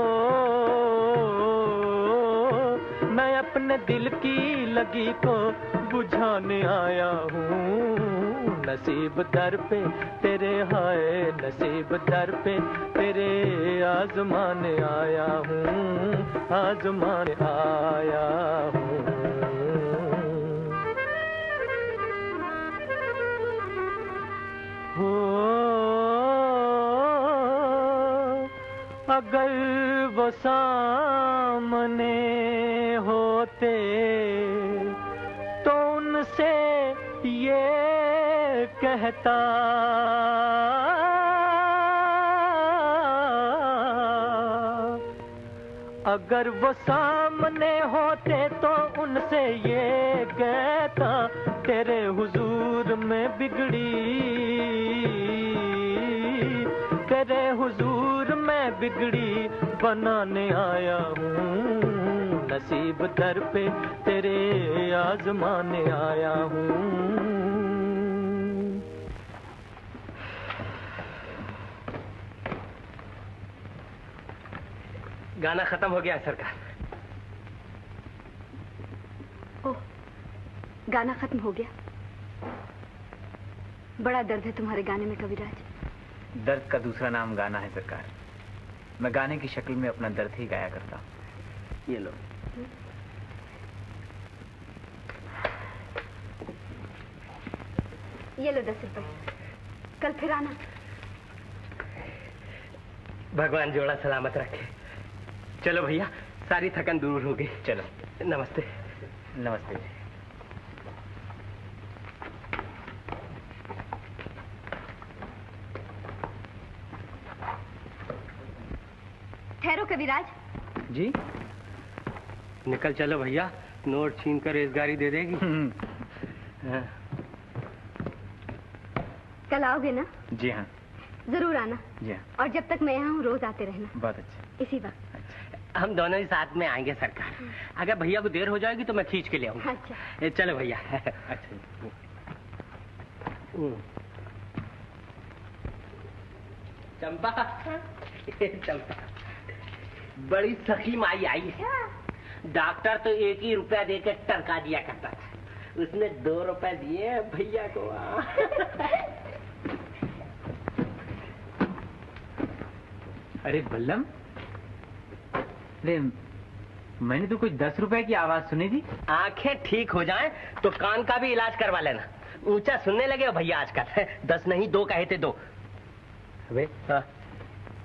K: मैं अपने दिल की लगी को बुझाने आया हूँ। नसीब दर पे तेरे हाय, नसीब दर पे तेरे आजमाने आया हूँ, आजमाने आया हूँ। हो अगर वो सामने होते तो उनसे ये कहता, अगर वो सामने होते तो उनसे ये कहता, तेरे हुजूर में बिगड़ी, तेरे हुजूर में बिगड़ी बनाने आया हूँ। नसीब दर पे तेरे आजमाने आया हूँ।
J: गाना खत्म हो गया सरकार।
C: ओह, गाना खत्म हो गया। बड़ा दर्द है तुम्हारे गाने में कविराज।
D: दर्द का दूसरा नाम गाना है सरकार। मैं गाने की शक्ल में अपना दर्द ही गाया करता हूँ।
J: ये लो।
C: ये लो 10 रुपए, कल फिर आना।
J: भगवान जोड़ा सलामत रखे। चलो भैया, सारी थकन दूर हो गई।
D: चलो,
J: नमस्ते।
D: नमस्ते।
C: ठहरो कविराज।
D: जी?
J: निकल चलो भैया, नोट छीन कर रेजगारी दे देगी। हाँ।
C: कल आओगे ना?
D: जी हाँ।
C: जरूर आना।
D: जी हाँ।
C: और जब तक मैं यहाँ हूँ रोज आते रहना।
D: बहुत अच्छा।
C: इसी वक्त।
J: हम दोनों ही साथ में आएंगे सरकार। अगर भैया को देर हो जाएगी तो मैं खींच के ले आऊंगा।
C: अच्छा।
J: चलो भैया। अच्छा। चंपा। चंपा, बड़ी सखी माई आई है। डॉक्टर तो 1 ही रुपया देकर टरका दिया करता था, उसने 2 रुपए दिए भैया को।
D: अरे बल्लम, अरे मैंने तो कुछ 10 रुपए की आवाज सुनी थी।
J: आंखें ठीक हो जाएं तो कान का भी इलाज करवा लेना। ऊंचा सुनने लगे भैया आजकल। 10 नहीं 2 कहे थे 2।
D: अबे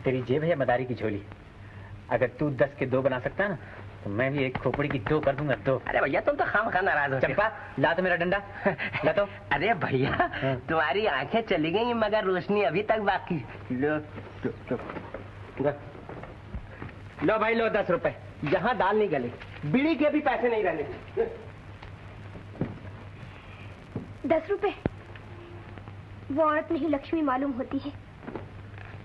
D: तेरी जेब है मदारी की झोली। अगर तू 10 के 2 बना सकता ना तो मैं भी एक खोपड़ी की 2 कर दूंगा 2।
J: अरे भैया तुम तो खामखा नाराज हो।
D: चंपा, ला तो मेरा डंडा, ला तो।
J: अरे भैया तुम्हारी आंखें चली गई मगर रोशनी अभी तक बाकी। लो लो भाई, लो 10 रुपए। जहाँ दाल नहीं गली, बीड़ी के भी पैसे नहीं रहने।
C: 10 रुपए? वो औरत नहीं लक्ष्मी मालूम होती है।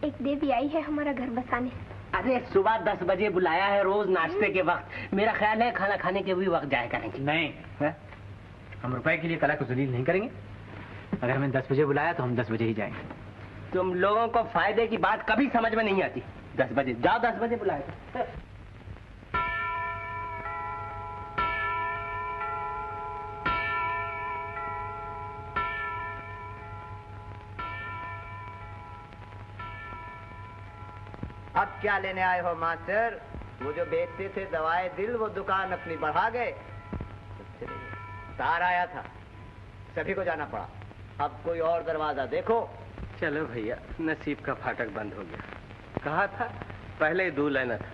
C: एक देवी आई है हमारा घर बसाने।
J: अरे सुबह 10 बजे बुलाया है, रोज नाश्ते के वक्त। मेरा ख्याल है खाना खाने के भी वक्त जाया करेंगे।
D: नहीं है? हम रुपए के लिए कला को जलील नहीं करेंगे। अगर हमें 10 बजे बुलाया तो हम 10 बजे ही जाएंगे।
J: तुम लोगों को फायदे की बात कभी समझ में नहीं आती। 10 बजे जाओ, 10 बजे बुलाए।
M: अब क्या लेने आए हो मास्टर? वो जो बेचते थे दवाएं दिल, वो दुकान अपनी बढ़ा गए। तार आया था, सभी को जाना पड़ा। अब कोई और दरवाजा देखो।
J: चलो भैया, नसीब का फाटक बंद हो गया। कहा था पहले ही दूर लेना था।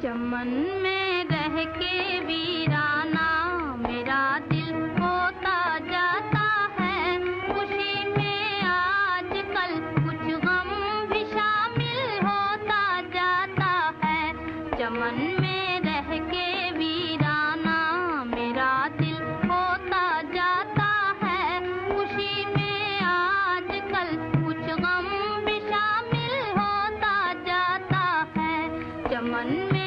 L: चमन में रह के वीराना मेरा दिल होता जाता है। खुशी में आजकल कुछ गम भी शामिल होता जाता है। चमन में रह के वीराना मेरा दिल होता जाता है। खुशी में आजकल कुछ गम भी शामिल होता जाता है। चमन में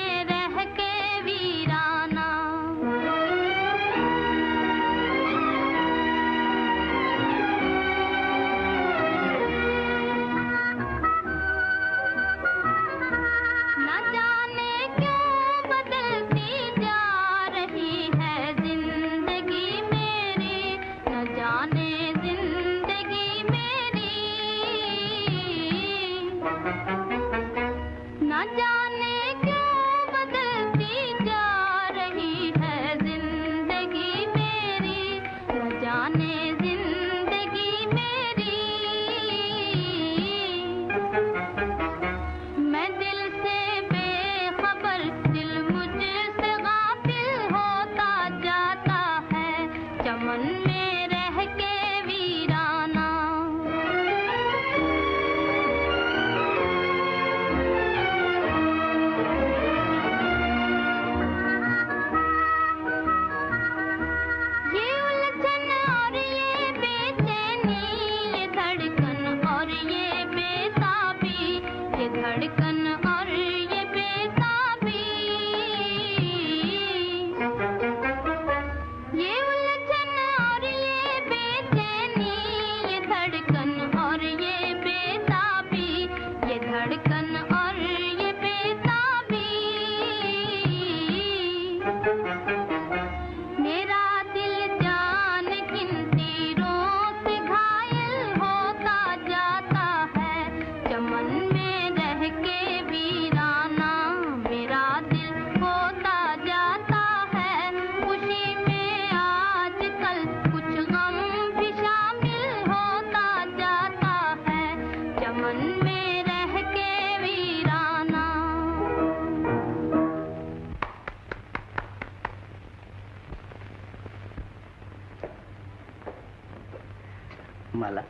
I: माला,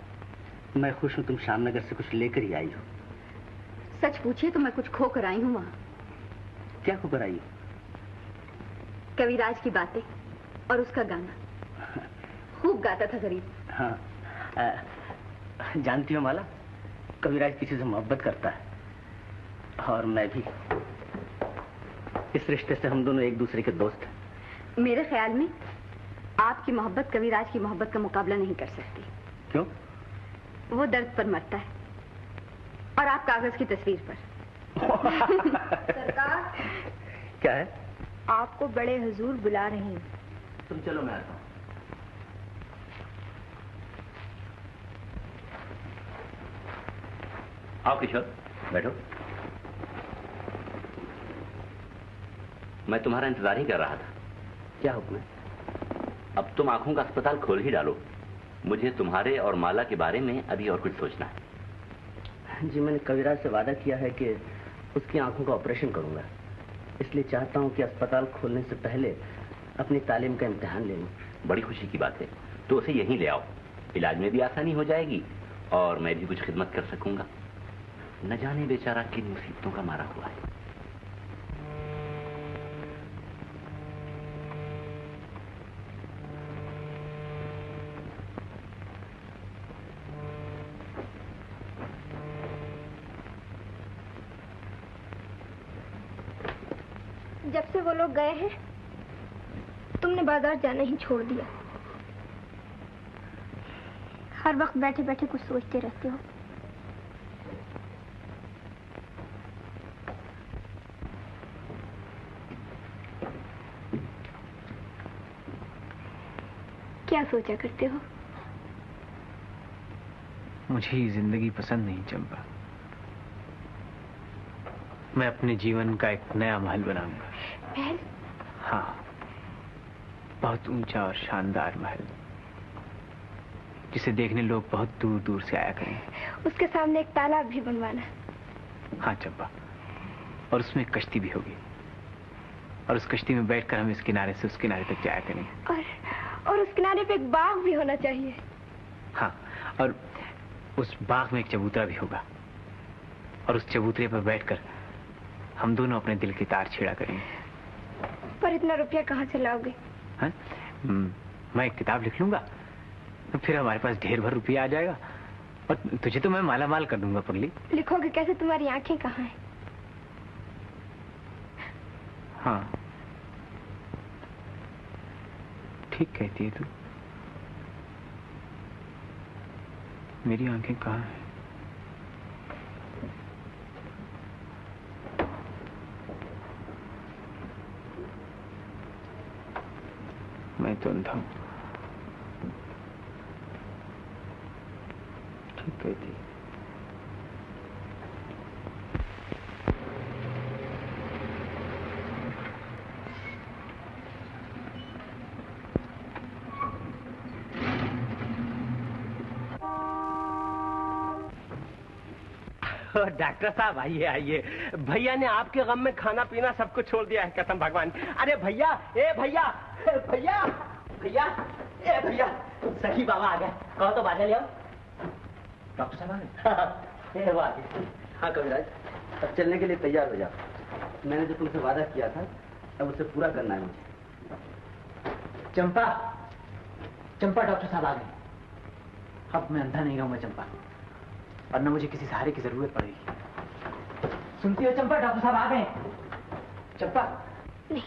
I: मैं खुश हूँ तुम श्यामनगर से कुछ लेकर ही आई हो।
C: सच पूछिए तो मैं कुछ खो कर आई हूँ वहाँ।
I: क्या खो कर आई हो?
C: कविराज की बातें और उसका गाना। खूब गाता था गरीब।
I: हाँ, जानती हो माला, कविराज किसी से मोहब्बत करता है और मैं भी। इस रिश्ते से हम दोनों एक दूसरे के दोस्त हैं।
C: मेरे ख्याल में आपकी मोहब्बत कविराज की मोहब्बत का मुकाबला नहीं कर सकती।
I: क्यों?
C: वो दर्द पर मरता है और आप कागज की तस्वीर पर।
B: सरकार,
I: क्या है?
B: आपको बड़े हुजूर बुला रही हूँ।
I: तुम चलो, मैं आता हूँ।
F: आओ किशोर, बैठो। मैं तुम्हारा इंतजार ही कर रहा था।
I: क्या हुक्म है?
F: अब तुम आंखों का अस्पताल खोल ही डालो। मुझे तुम्हारे और माला के बारे में अभी और कुछ सोचना है।
I: जी, मैंने कविराज से वादा किया है कि उसकी आंखों का ऑपरेशन करूंगा। इसलिए चाहता हूं कि अस्पताल खोलने से पहले अपनी तालीम का इम्तिहान ले लूं।
F: बड़ी खुशी की बात है, तो उसे यहीं ले आओ। इलाज में भी आसानी हो जाएगी और मैं भी कुछ खिदमत कर सकूंगा। न जाने बेचारा किन मुसीबतों का मारा हुआ है।
B: जब से वो लोग गए हैं तुमने बाजार जाना ही छोड़ दिया। हर वक्त बैठे बैठे कुछ सोचते रहते हो। क्या सोचा करते हो?
D: मुझे ये जिंदगी पसंद नहीं चंपा। मैं अपने जीवन का एक नया महल बनाऊंगा।
B: महल?
D: हाँ, बहुत ऊंचा और शानदार महल, जिसे देखने लोग बहुत दूर दूर से आया करें।
B: उसके सामने एक तालाब भी बनवाना।
D: हाँ चंपा, और उसमें एक कश्ती भी होगी, और उस कश्ती में बैठकर हम इस किनारे से उस किनारे तक जाया करेंगे।
B: और उस किनारे पे एक बाग भी होना चाहिए।
D: हाँ, और उस बाग में एक चबूतरा भी होगा, और उस चबूतरे पर बैठकर हम दोनों अपने दिल की तार छेड़ा करेंगे।
B: पर इतना रुपया कहाँ से लाओगे?
D: हाँ? मैं एक किताब लिख लूंगा, तो फिर हमारे पास ढेर भर रुपया आ जाएगा, और तुझे तो मैं माला माल कर दूंगा पगली।
B: लिखोगे कैसे? तुम्हारी आंखें कहाँ हैं?
D: हाँ, ठीक कहती है तू। मेरी आंखें कहाँ हैं? मैं तो अंधा हूं। ठीक कहती है।
J: डॉक्टर साहब आइए आइए। भैया ने आपके गम में खाना पीना सब कुछ छोड़ दिया है, कसम भगवान। अरे भैया, ए भैया, भैया, भैया, ए भैया, सखी बाबा आ गए। कहो तो बाजा ले आओ।
I: डॉक्टर साहब आ गए? हाँ कविराज, अब चलने के लिए तैयार हो जाओ। मैंने जो तुमसे वादा किया था अब उसे पूरा करना है मुझे।
D: चंपा, चंपा, डॉक्टर साहब आ गए। अब मैं अंधा नहीं रहूंगा चंपा, और न मुझे किसी सहारे की जरूरत पड़ेगी। सुनती हो चंपा, डॉक्टर साहब आ गए। चंपा।
B: नहीं,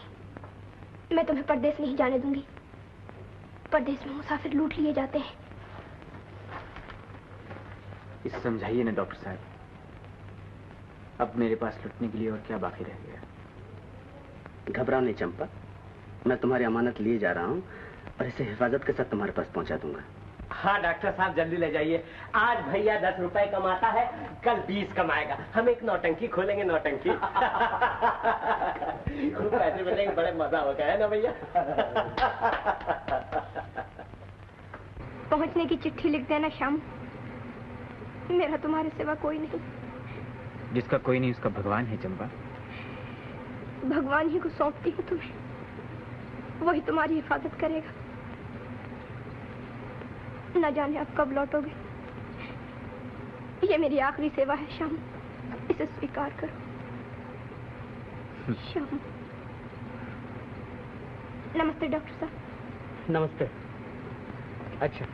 B: मैं तुम्हें परदेश नहीं जाने दूंगी। परदेश में मुसाफिर लूट लिए जाते हैं।
D: इसे समझाइए ना डॉक्टर साहब, अब मेरे पास लुटने के लिए और क्या बाकी रह गया?
I: घबराओ नहीं चंपा, मैं तुम्हारी अमानत लिए जा रहा हूँ और इसे हिफाजत के साथ तुम्हारे पास पहुंचा दूंगा।
J: हाँ डॉक्टर साहब जल्दी ले जाइए। आज भैया 10 रुपए कमाता है, कल 20 कमाएगा। हम एक नौटंकी खोलेंगे, नौटंकी। खूब पैसे मिलेंगे, बड़े मजा होगा, है ना भैया?
B: पहुंचने की चिट्ठी लिख देना श्याम। मेरा तुम्हारे सिवा कोई नहीं।
D: जिसका कोई नहीं उसका भगवान है चंपा।
B: भगवान ही को सौंपती हूँ तुम्हें, वही तुम्हारी हिफाजत करेगा। न जाने आप कब लौटोगे। ये मेरी आखिरी सेवा है श्याम, इसे स्वीकार करो। श्याम। नमस्ते डॉक्टर साहब।
J: नमस्ते। अच्छा,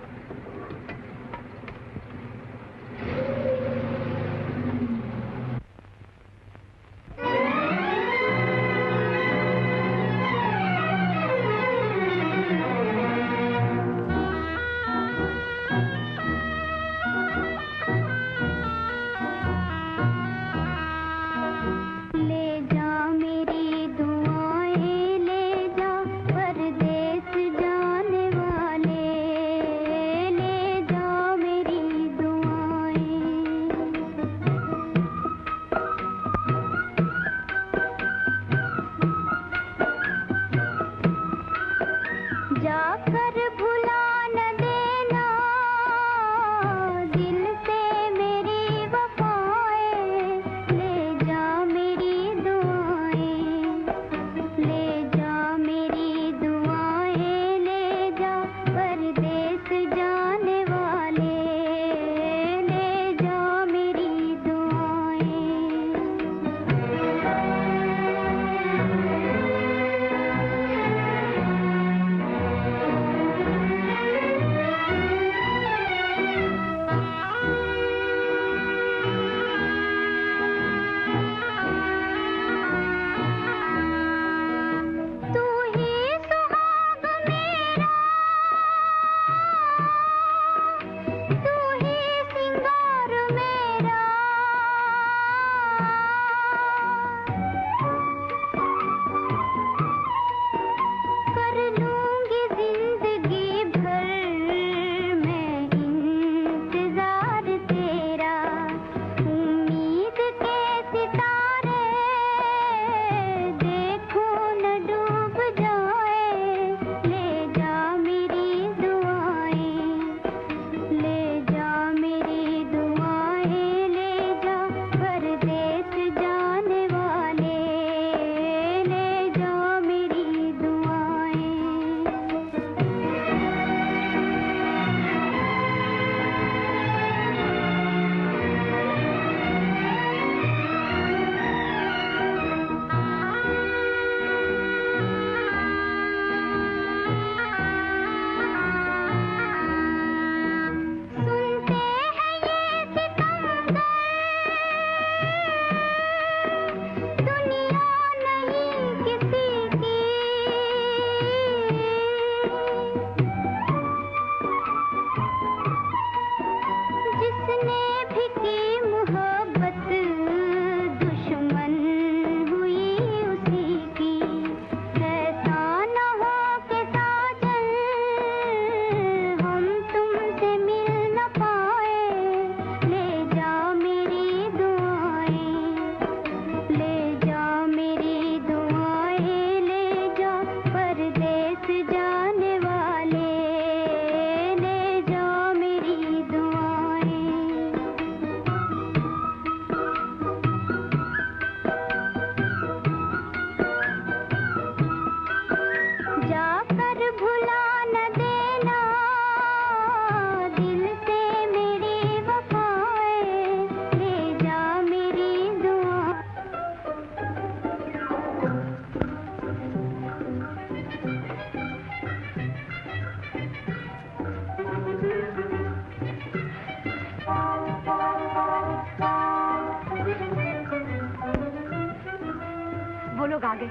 C: आ गए।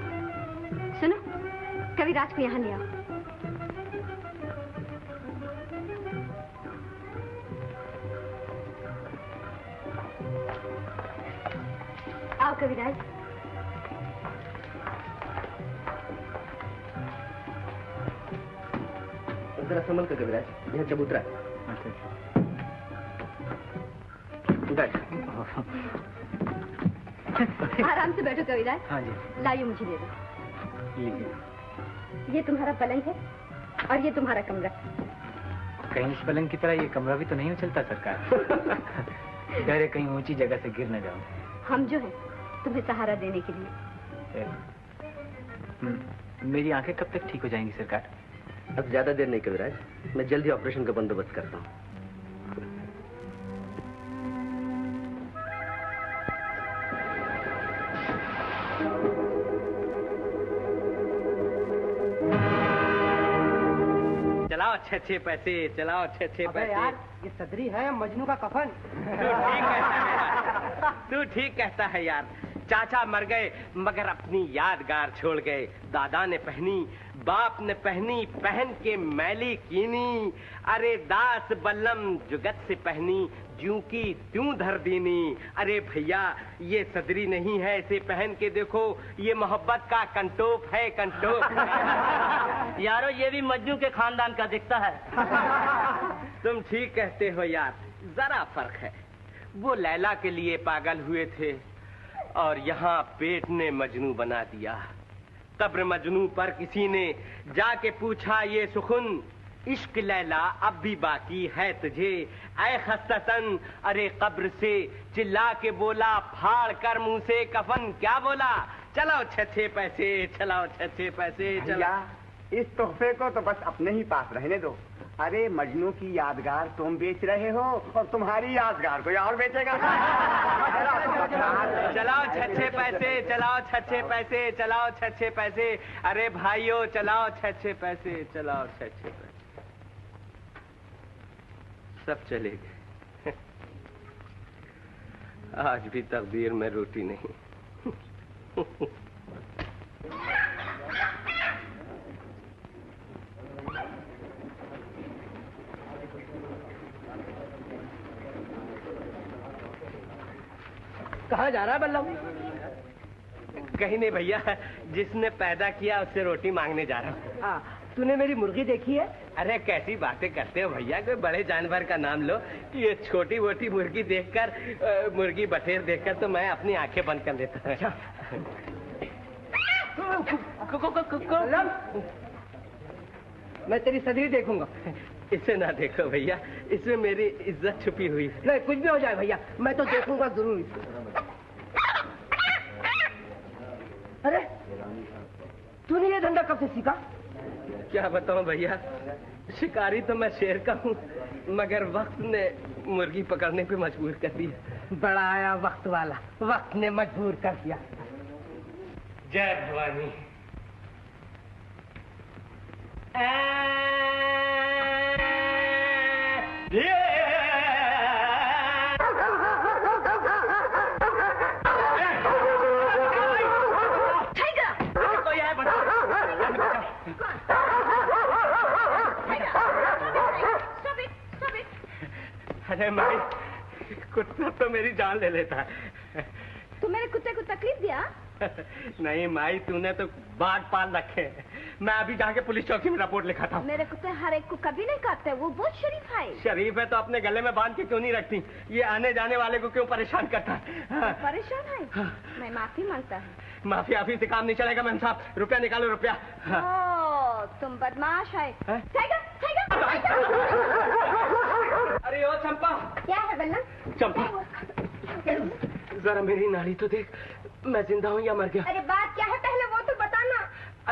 C: सुनो, कविराज को यहाँ ले आओ। आओ कविराज।
I: जरा संभल कर कविराज, यहाँ चबूतरा है। बैठ।
C: आराम से बैठो कविराज।
D: हाँ जी।
C: लाइए मुझे दे दो।
D: लीजिए।
C: ये तुम्हारा पलंग है और ये तुम्हारा कमरा।
D: कहीं इस पलंग की तरह ये कमरा भी तो नहीं उछलता सरकार। डर है कहीं ऊंची जगह से गिर न जाऊं।
C: हम जो हैं तुम्हें सहारा देने के लिए।
D: मेरी आंखें कब तक ठीक हो जाएंगी सरकार?
I: अब ज्यादा देर नहीं कविराज, मैं जल्दी ऑपरेशन का बंदोबस्त करता हूँ।
J: चलाओ अच्छे पैसे, चलाओ अच्छे पैसे।
H: यार ये सदरी है मजनू का कफन।
J: तू ठीक कहता है यार। चाचा मर गए मगर अपनी यादगार छोड़ गए। दादा ने पहनी, बाप ने पहनी, पहन के मैली कीनी। अरे दास बल्लम जुगत से पहनी, ज्यों की त्यों धर दीनी। अरे भैया ये सदरी नहीं है, इसे पहन के देखो, ये मोहब्बत का कंटोप है, कंटोप।
H: यारो ये भी मजनू के खानदान का दिखता है।
J: तुम ठीक कहते हो यार, जरा फर्क है। वो लैला के लिए पागल हुए थे और यहाँ पेट ने मजनू बना दिया। कब्र मजनू पर किसी ने जाके पूछा ये सुखुन, इश्क लैला अब भी बाकी है तुझे ऐ खस्तसन। अरे कब्र से चिल्ला के बोला, फाड़ कर मुंह से कफन क्या बोला। चलाओ छे पैसे, चलाओ छे पैसे, चला।
N: इस तोहफे को तो बस अपने ही पास रहने दो। अरे मजनू की यादगार तुम बेच रहे हो और तुम्हारी यादगार कोई और बेचेगा।
J: चलाओ छे पैसे, चलाओ छे पैसे, चलाओ छे पैसे। अरे भाइयों चलाओ छे पैसे, चलाओ छे पैसे। सब चले गए। आज भी तकदीर में रोटी नहीं।
H: कहाँ जा रहा है बल्लभ?
J: कहीं नहीं भैया, जिसने पैदा किया उससे रोटी मांगने जा रहा हूँ।
H: हाँ, तूने मेरी मुर्गी देखी है?
J: अरे कैसी बातें करते हो भैया, कोई बड़े जानवर का नाम लो। ये छोटी मोटी मुर्गी देखकर, मुर्गी बटेर देखकर तो मैं अपनी आंखें बंद कर लेता हूँ।
H: मैं तेरी सदरी देखूंगा।
J: इसे ना देखो भैया, इसमें मेरी इज्जत छुपी हुई।
H: नहीं कुछ भी हो जाए भैया, मैं तो देखूंगा जरूर। अरे तूने ये धंधा कब से सीखा?
J: क्या बताऊं भैया, शिकारी तो मैं शेर का हूँ, मगर वक्त ने मुर्गी पकड़ने पे मजबूर कर दिया।
H: बड़ा आया वक्त वाला, वक्त ने मजबूर कर दिया।
J: जय भवानी। अरे माई, कुत्ता तो मेरी जान ले लेता है।
C: तू मेरे कुत्ते को तकलीफ दिया?
J: नहीं माई, तूने तो बाघ पाल रखे। मैं अभी जाके पुलिस चौकी में रिपोर्ट लिखाता हूँ।
C: मेरे कुत्ते हर एक को कभी नहीं काटते, वो बहुत शरीफ है।
J: शरीफ है तो अपने गले में बांध के क्यों नहीं रखती? ये आने जाने वाले को क्यों परेशान करता है?
C: परेशान है? मैं माफी मांगता हूँ।
J: माफी आफी से काम नहीं चलेगा मैम साहब, रुपया निकालो रुपया।
C: ओ, तुम बदमाश है।
J: अरे ओ चंपा।
C: क्या है बल्लम?
J: चंपा जरा मेरी नाड़ी तो देख, मैं जिंदा हूँ या मर गया?
C: अरे बात क्या है पहले वो तो बताना।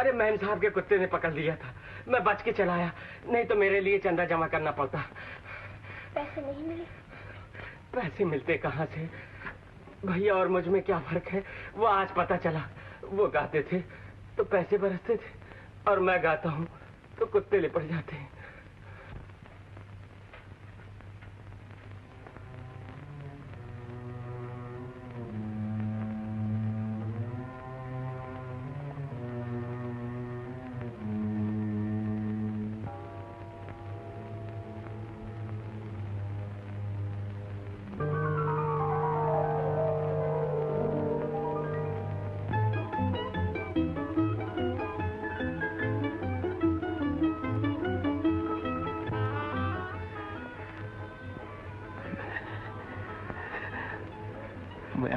J: अरे मैम साहब के कुत्ते ने पकड़ लिया था, मैं बच के चला आया, नहीं तो मेरे लिए चंदा जमा करना पड़ता।
C: पैसे नहीं मिले?
J: पैसे मिलते कहाँ से? भैया और मुझ में क्या फर्क है वो आज पता चला। वो गाते थे तो पैसे बरसते थे और मैं गाता हूँ तो कुत्ते लिपट जाते हैं।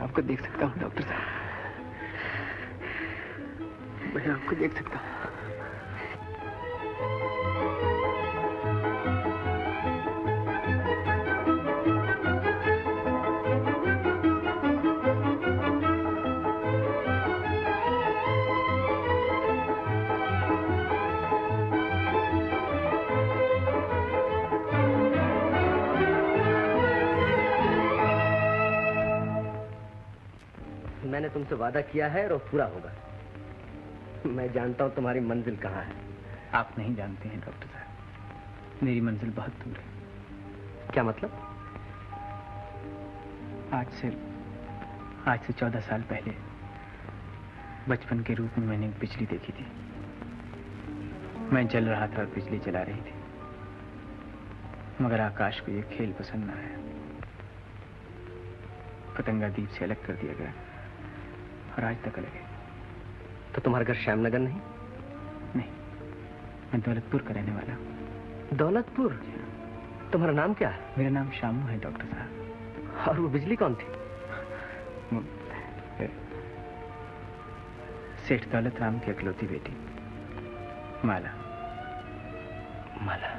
D: आपको देख सकता हूँ डॉक्टर साहब, मैं आपको देख सकता हूँ।
I: मैंने तुमसे वादा किया है और पूरा होगा। मैं जानता हूं तुम्हारी मंजिल कहाँ है।
D: आप नहीं जानते हैं डॉक्टर साहब, मेरी मंजिल बहुत दूर है।
I: क्या मतलब?
D: आज से 14 साल पहले बचपन के रूप में मैंने एक बिजली देखी थी। मैं जल रहा था और बिजली जला रही थी, मगर आकाश को ये खेल पसंद न आया। पतंगा दीप से अलग कर दिया गया और आज तक अलग है।
I: तो तुम्हारा घर श्यामनगर नहीं?
D: नहीं, मैं दौलतपुर का रहने वाला हूँ।
I: दौलतपुर? तुम्हारा नाम क्या है?
D: मेरा नाम शामू है डॉक्टर साहब।
I: और वो बिजली कौन थी?
D: सेठ दौलत राम की इकलौती बेटी माला।
I: माला?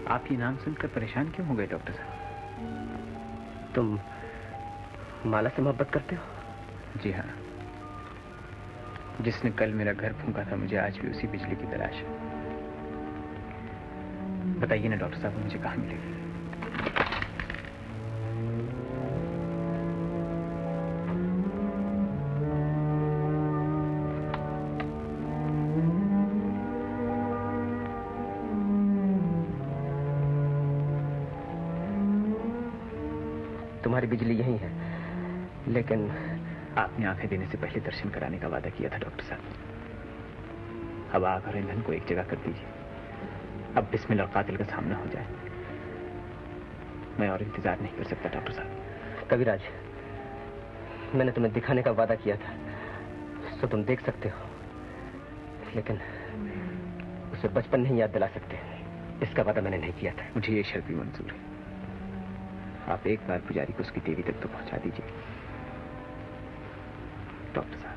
D: आप ये नाम सुनकर परेशान क्यों हो गए डॉक्टर साहब?
I: तुम माला से मोहब्बत करते हो?
D: जी हाँ। जिसने कल मेरा घर फूंका था, मुझे आज भी उसी बिजली की तलाश है। बताइए ना डॉक्टर साहब, मुझे कहाँ मिलेगी?
I: तुम्हारी बिजली यही है, लेकिन
D: आपने आंखें देने से पहले दर्शन कराने का वादा किया था डॉक्टर साहब। अब आग और ईंधन को एक जगह कर दीजिए। अब बिस्मिल्लाह और कातिल का सामना हो जाए। मैं और इंतजार नहीं कर सकता डॉक्टर साहब।
I: कविराज, मैंने तुम्हें दिखाने का वादा किया था, तो तुम देख सकते हो, लेकिन उसे बचपन नहीं याद दिला सकते। इसका वादा मैंने नहीं किया था।
D: मुझे ये शर्त भी मंजूर है। आप एक बार पुजारी को उसकी देवी तक तो पहुंचा दीजिए डॉक्टर साहब।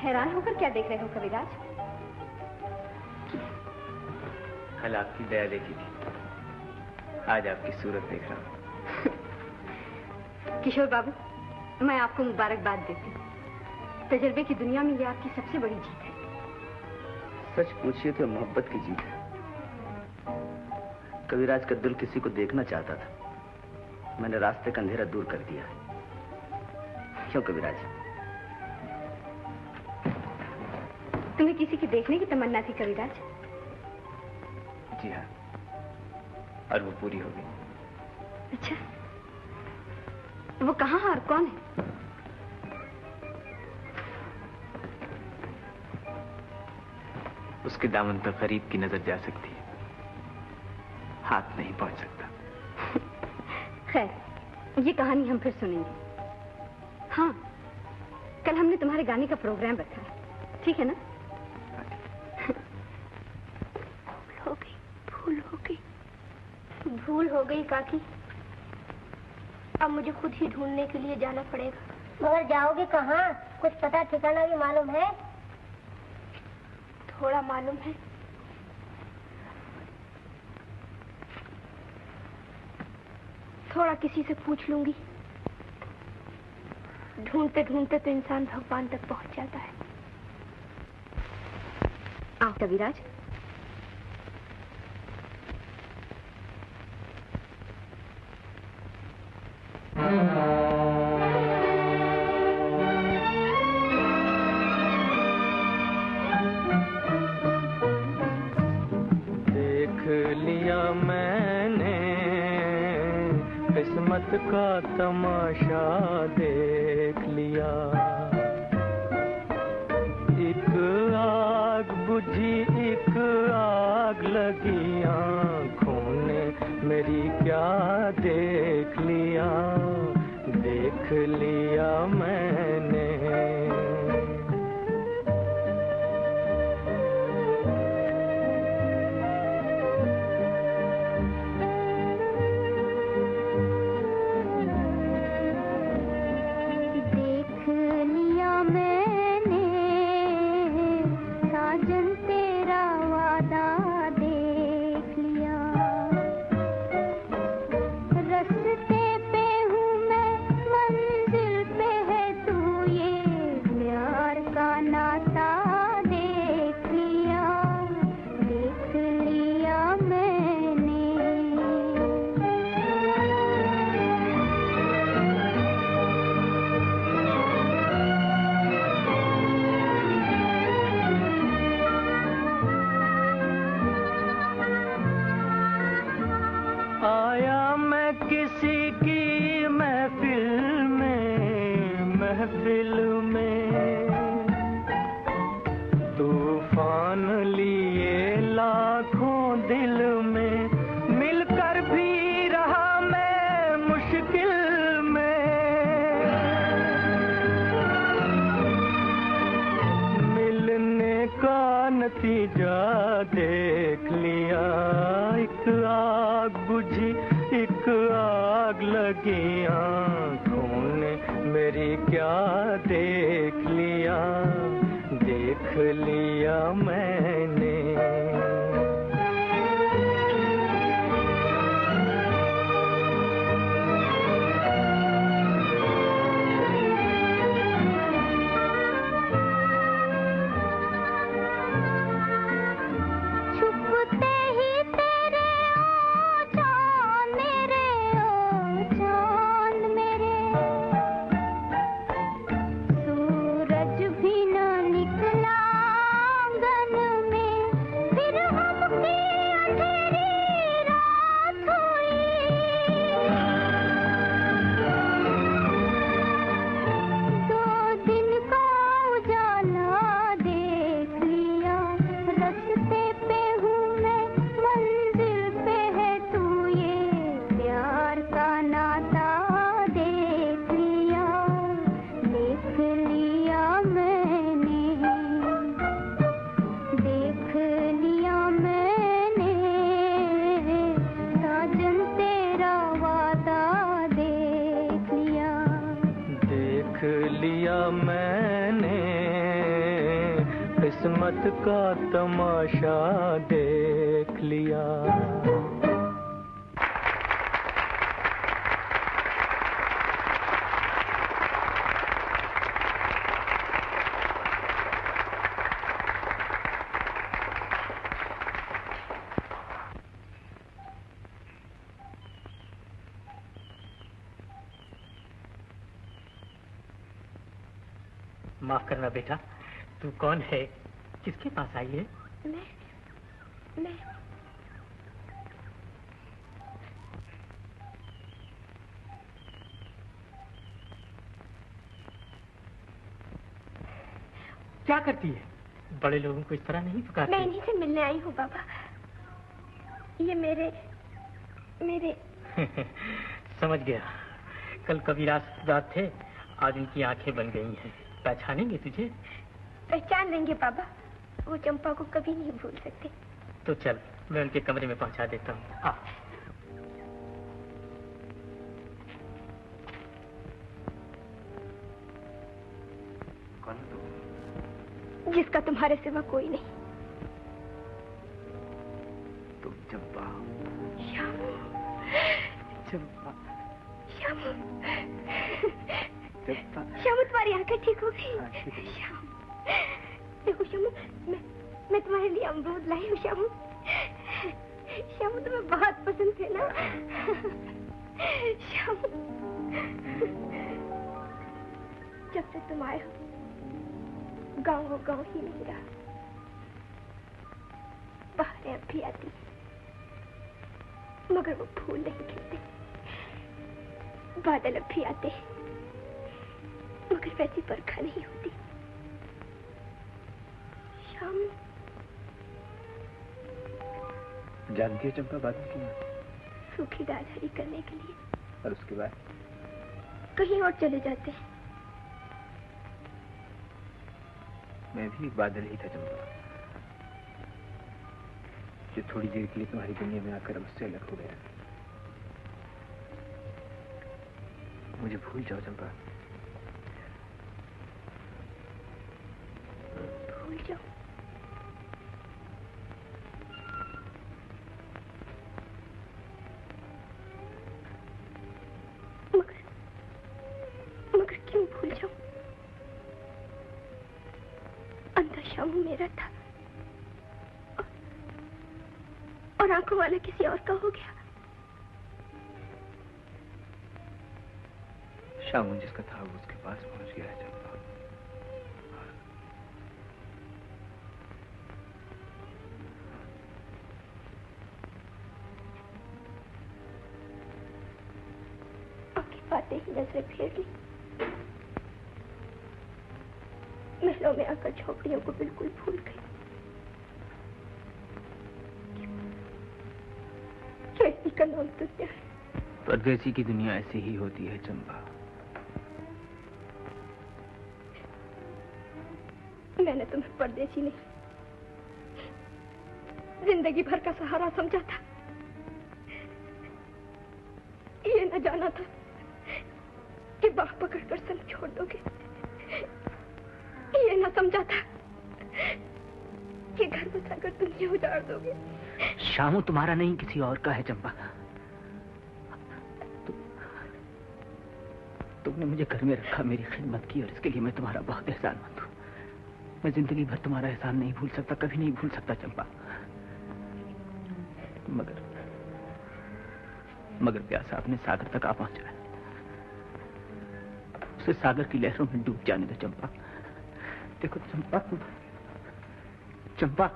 C: हैरान होकर क्या देख रहे हो कविराज?
D: कल आपकी दया देखी थी, आज आपकी सूरत देख रहा हूं।
C: किशोर बाबू, मैं आपको मुबारकबाद देती हूँ। तजर्बे की दुनिया में ये आपकी सबसे बड़ी जीत है।
I: सच पूछिए तो मोहब्बत की जीत है। कविराज का दिल किसी को देखना चाहता था, मैंने रास्ते का अंधेरा दूर कर दिया। क्यों कविराज?
C: तुम्हें किसी की देखने की तमन्ना थी कविराज?
D: जी हाँ, और वो पूरी हो गई।
C: अच्छा, वो कहाँ है और कौन है?
D: उसके दामन पर करीब की नजर जा सकती है, हाथ नहीं पहुंच सकता।
C: खैर, ये कहानी हम फिर सुनेंगे। हाँ, कल हमने तुम्हारे गाने का प्रोग्राम रखा है, ठीक है ना?
B: भूल हो गई काकी। अब मुझे खुद ही ढूंढने के लिए जाना पड़ेगा। मगर जाओगे कहाँ? कुछ पता ठिकाना भी मालूम है? थोड़ा मालूम है। थोड़ा किसी से पूछ लूंगी। ढूंढते ढूंढते तो इंसान भगवान तक पहुंच जाता है।
C: आओ कविराज।
K: देख लिया मैंने किस्मत का तमाशा, देख लिया। एक आग बुझी, एक आग लगी आँखों ने मेरी, क्या देख लिया, देख लिया मैंने। नतीजा देख लिया, एक आग बुझी, एक आग लगी आँखों ने मेरी, क्या देख लिया, देख लिया मैंने। किस्मत का तमाशा देख लिया।
G: माफ करना बेटा, तू कौन है, किसके पास आई है?
B: मैं
G: क्या करती है? बड़े लोगों को इस तरह नहीं पुकारती।
B: मैं इन्हीं से मिलने आई हूँ बाबा। ये मेरे
G: समझ गया। कल कबीराज रात थे, आज उनकी आंखें बन गई हैं। पहचानेंगे तुझे?
B: पहचान लेंगे बाबा, वो चंपा को कभी नहीं भूल सकते।
G: तो चल, मैं उनके कमरे में पहुंचा देता हूँ। आ।
F: कौन तू?
B: जिसका तुम्हारे सिवा कोई नहीं।
F: तुम चंपा?
G: चंपा,
B: श्यामू, श्यामू तुम्हारी आंखें ठीक हो गई। श्याम, देखो श्यामू, मैं तुम्हारे लिए अमरूद लाई हूँ श्यामू। श्यामू तुम्हें बहुत पसंद थे ना श्यामू। जब से तुम आए हो गाँव ही नहीं रहा। बाहर अब भी आती मगर वो फूल नहीं खिलते। बादल अब भी आते मगर वैसी बरखा नहीं होती। शाम
D: जानती है चंपा बादल क्यों?
B: सूखी डाल हरी करने के लिए।
D: और उसके बाद
B: कहीं और चले जाते हैं।
D: मैं भी एक बादल ही था चंपा, जो थोड़ी देर के लिए तुम्हारी दुनिया में आकर मुझसे अलग हो गया। मुझे भूल जाओ चंपा,
B: भूल जाओ। मगर क्यों भूल जाऊं? अंधा शामू मेरा था और आंखों वाला किसी और का हो गया।
D: शामू जिसका था वो उसके पास पहुंच गया है चंपा।
B: आपकी बातें ही नजरें फेर ली। महलों में आकर झोपड़ियों को बिल्कुल भूल गई। कैसी का नाम दुनिया है।
D: परदेसी की दुनिया ऐसी ही होती है चंपा।
B: मैंने तुम्हें परदेसी नहीं, जिंदगी भर का सहारा समझा था। ये न जाना था कि बाह पकड़कर संग छोड़ दोगे। ये न समझा था कि घर बसाकर दुनिया उजाड़ दोगे।
D: शामू तुम्हारा नहीं किसी और का है चंपा। तुमने मुझे घर में रखा, मेरी खिदमत की और इसके लिए मैं तुम्हारा बहुत एहसानमंद हूँ। मैं जिंदगी भर तुम्हारा एहसान नहीं भूल सकता, कभी नहीं भूल सकता चंपा। मगर प्यासा अपने सागर तक आ पहुंचा है। उसे सागर की लहरों में डूब जाने दो चंपा। देखो चंपा, चंपा,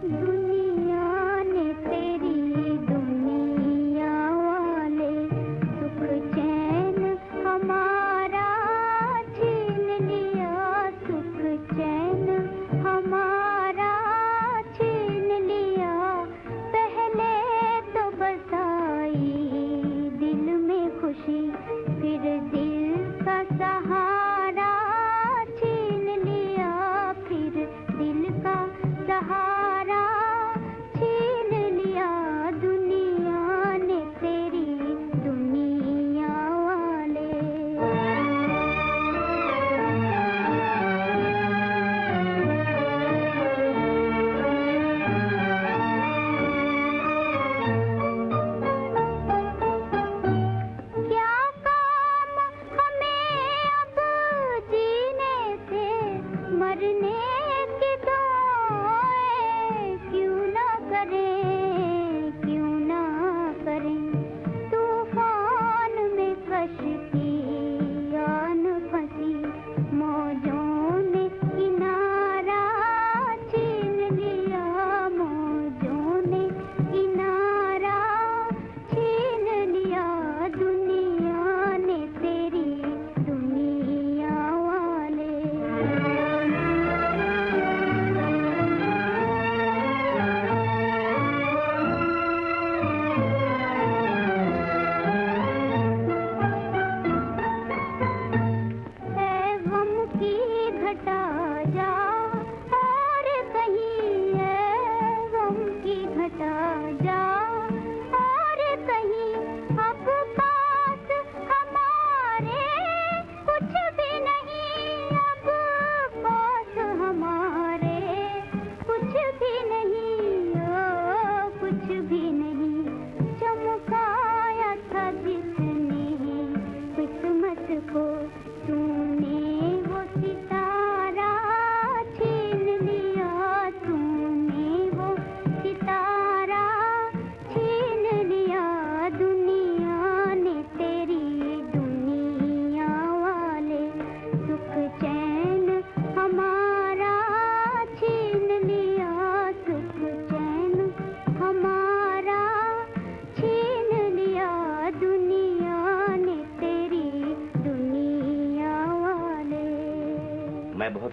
B: दुनिया ने तेरी दुनिया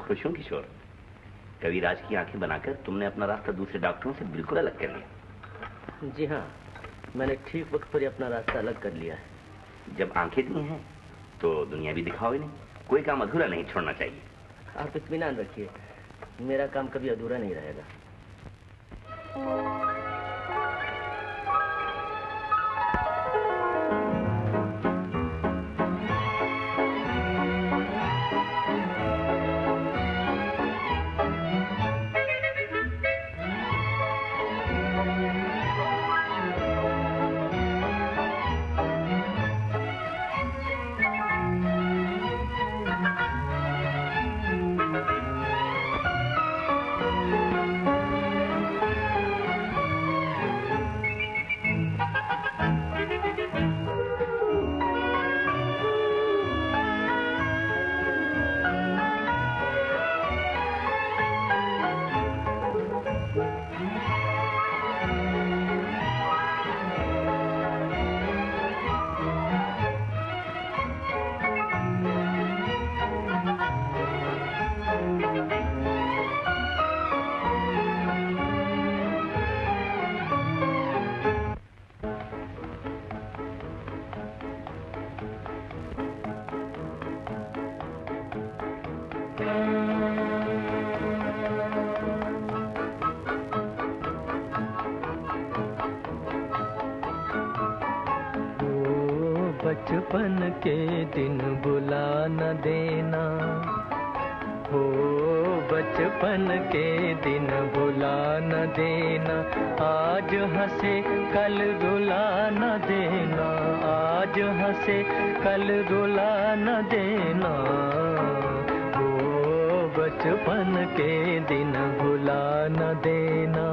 F: खुश हूं किशोर। कविराज की आंखें बनाकर तुमने अपना रास्ता दूसरे डॉक्टरों से बिल्कुल अलग कर लिया।
I: जी हाँ, मैंने ठीक वक्त पर ही अपना रास्ता अलग कर लिया है।
F: जब आंखें दी हैं तो दुनिया भी दिखाओ इन्हें। कोई काम अधूरा नहीं छोड़ना चाहिए।
I: आप इत्मीनान रखिए, मेरा काम कभी अधूरा नहीं रहेगा।
K: बचपन के दिन भुला न देना हो, बचपन के दिन भुला न देना। आज हंसे कल रुला न देना, आज हंसे कल रुला न देना हो, बचपन के दिन भुला न देना।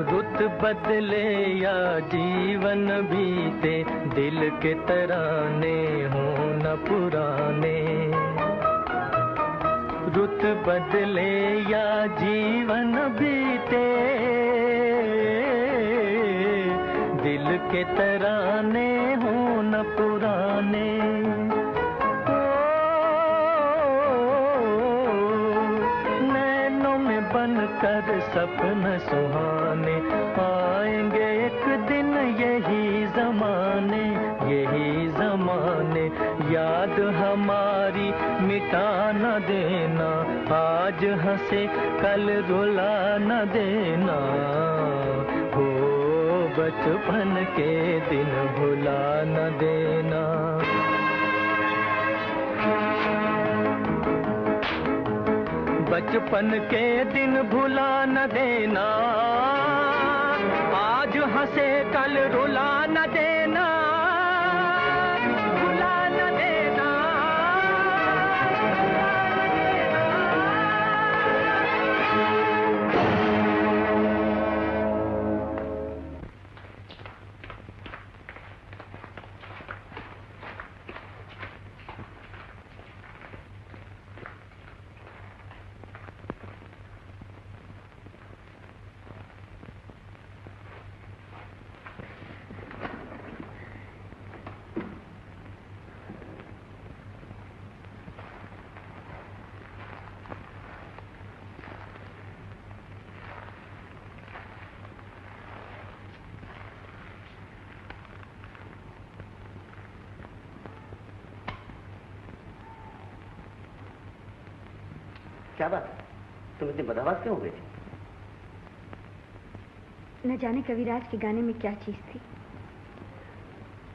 K: रुत बदले या जीवन बीते, दिल के तराने हो न पुराने। रुत बदले या जीवन बीते, दिल के तराने हो न पुराने। नैनों में बनकर सपन सुहाने, आएंगे एक दिन यही ज़माने, यही ज़माने। याद हमारी मिटा न देना, आज हंसे कल रुला न देना हो, बचपन के दिन भुला न देना। बचपन के दिन भुला न देना, आज हंसे कल रुला न देना, भुला न देना।
I: क्या बात है, तुम इतनी बदहवास क्यों हो गई थी?
C: न जाने कविराज के गाने में क्या चीज थी,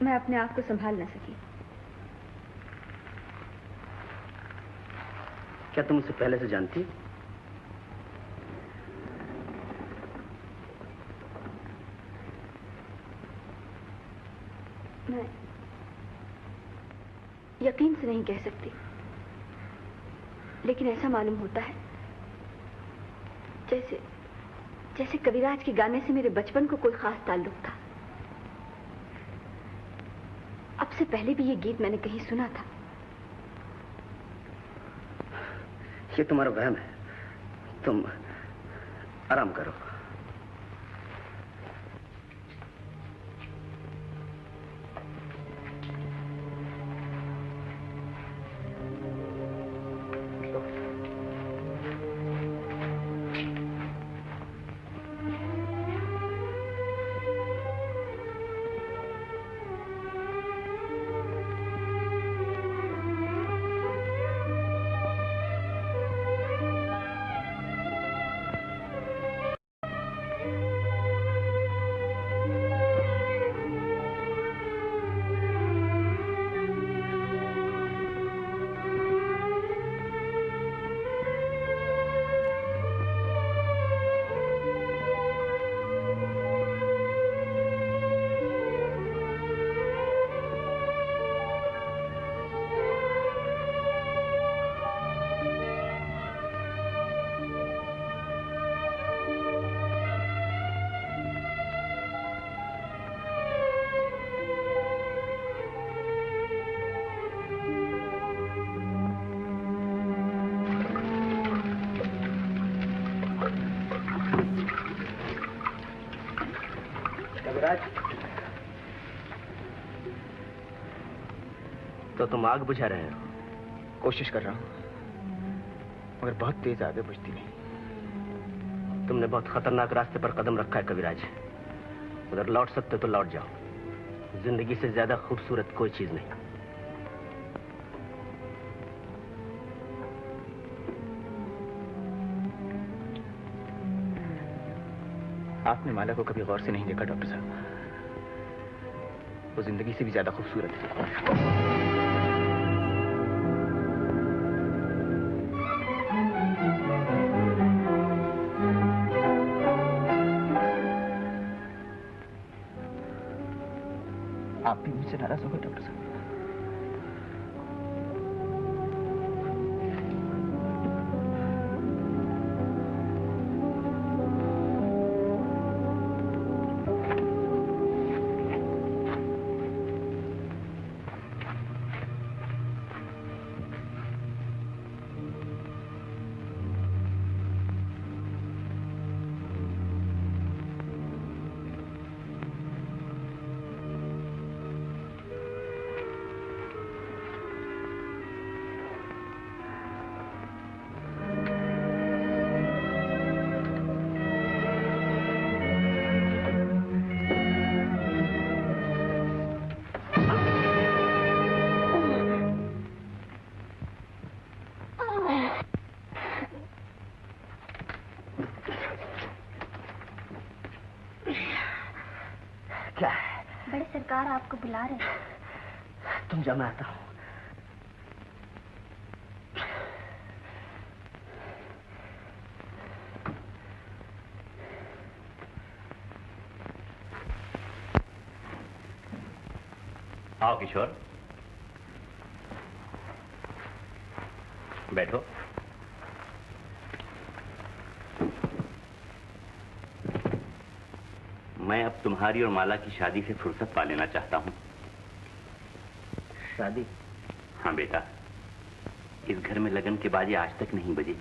C: मैं अपने आप को संभाल न सकी।
I: क्या तुम उसे पहले से जानती?
C: मैं यकीन से नहीं कह सकती, लेकिन ऐसा मालूम होता है जैसे जैसे कविराज के गाने से मेरे बचपन को कोई खास ताल्लुक था। अब से पहले भी ये गीत मैंने कहीं सुना था।
I: ये तुम्हारा वहम है, तुम आराम करो। कविराज, तो तुम आग बुझा रहे हो?
D: कोशिश कर रहा हूं, मगर बहुत तेज आग है, बुझती नहीं।
I: तुमने बहुत खतरनाक रास्ते पर कदम रखा है कविराज। अगर लौट सकते तो लौट जाओ। जिंदगी से ज्यादा खूबसूरत कोई चीज नहीं।
D: आपने माला को कभी गौर से नहीं देखा डॉक्टर साहब। वो जिंदगी से भी ज्यादा खूबसूरत है। आप भी मुझसे नाराज हो गए डॉक्टर साहब?
B: बड़े सरकार आपको बुला रहे हैं।
I: तुम जा, मैं आता हूं।
F: आओ किशोर, बैठो। मैं अब तुम्हारी और माला की शादी से फुर्सत पा लेना चाहता हूं।
I: शादी?
F: हाँ बेटा, इस घर में लगन के बाजे आज तक नहीं बजे।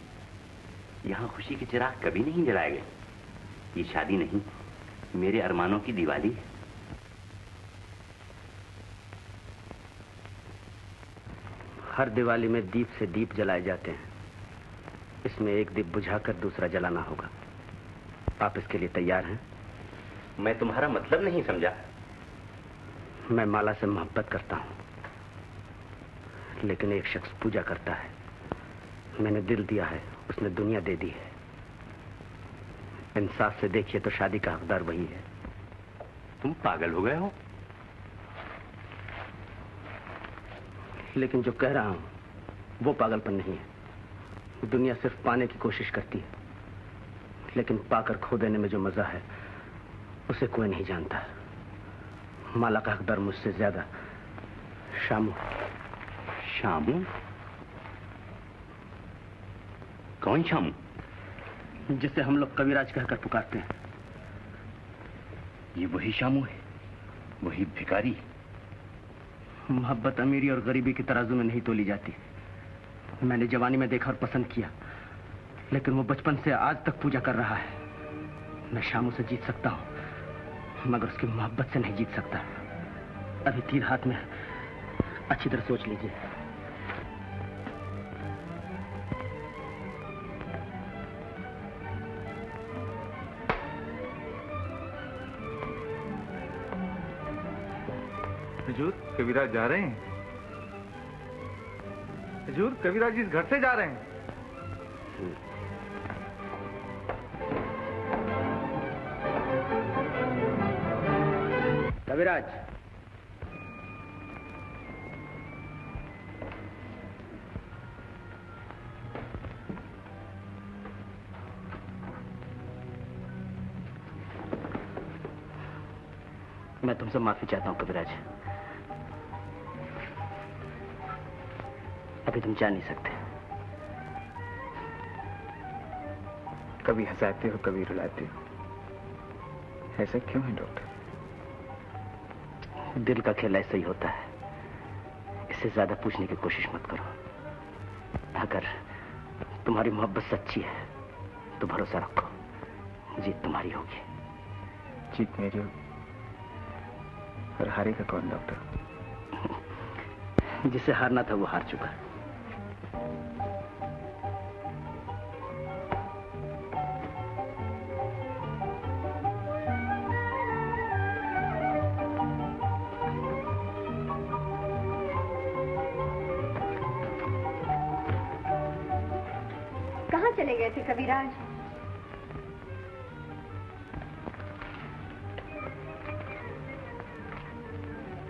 F: यहां खुशी के चिराग कभी नहीं जलाए गए। ये शादी नहीं, मेरे अरमानों की दिवाली है।
I: हर दिवाली में दीप से दीप जलाए जाते हैं। इसमें एक दीप बुझाकर दूसरा जलाना होगा। आप इसके लिए तैयार हैं?
F: मैं तुम्हारा मतलब नहीं समझा।
I: मैं माला से मोहब्बत करता हूं, लेकिन एक शख्स पूजा करता है। मैंने दिल दिया है, उसने दुनिया दे दी है। इंसाफ से देखिए तो शादी का हकदार वही है।
F: तुम पागल हो गए हो?
I: लेकिन जो कह रहा हूं वो पागलपन नहीं है। दुनिया सिर्फ पाने की कोशिश करती है, लेकिन पाकर खो देने में जो मजा है उसे कोई नहीं जानता। माला का हकदार मुझसे ज्यादा शामू।
F: शामू? कौन शामू?
I: जिसे हम लोग कविराज कहकर पुकारते हैं।
F: ये वही शामू है, वही भिखारी।
I: मोहब्बत अमीरी और गरीबी की तराजू में नहीं तोली जाती। मैंने जवानी में देखा और पसंद किया, लेकिन वो बचपन से आज तक पूजा कर रहा है। मैं शामू से जीत सकता हूं, मगर उसकी मोहब्बत से नहीं जीत सकता। अभी तीर हाथ में, अच्छी तरह सोच लीजिए।
O: हुजूर, कविराज जा रहे हैं। हुजूर, कविराज इस घर से जा रहे हैं।
I: कविराज, मैं तुमसे माफी चाहता हूं कविराज। अभी तुम जा नहीं सकते।
D: कभी हंसाते हो, कभी रुलाते हो। ऐसा क्यों है डॉक्टर?
I: दिल का खेल ऐसा ही होता है। इससे ज्यादा पूछने की कोशिश मत करो। अगर तुम्हारी मोहब्बत सच्ची है तो भरोसा रखो, जीत तुम्हारी होगी।
D: जीत मेरी होगी?
I: और हारेगा कौन डॉक्टर? जिसे हारना था वो हार चुका है।
C: कहाँ चले गए थे कविराज?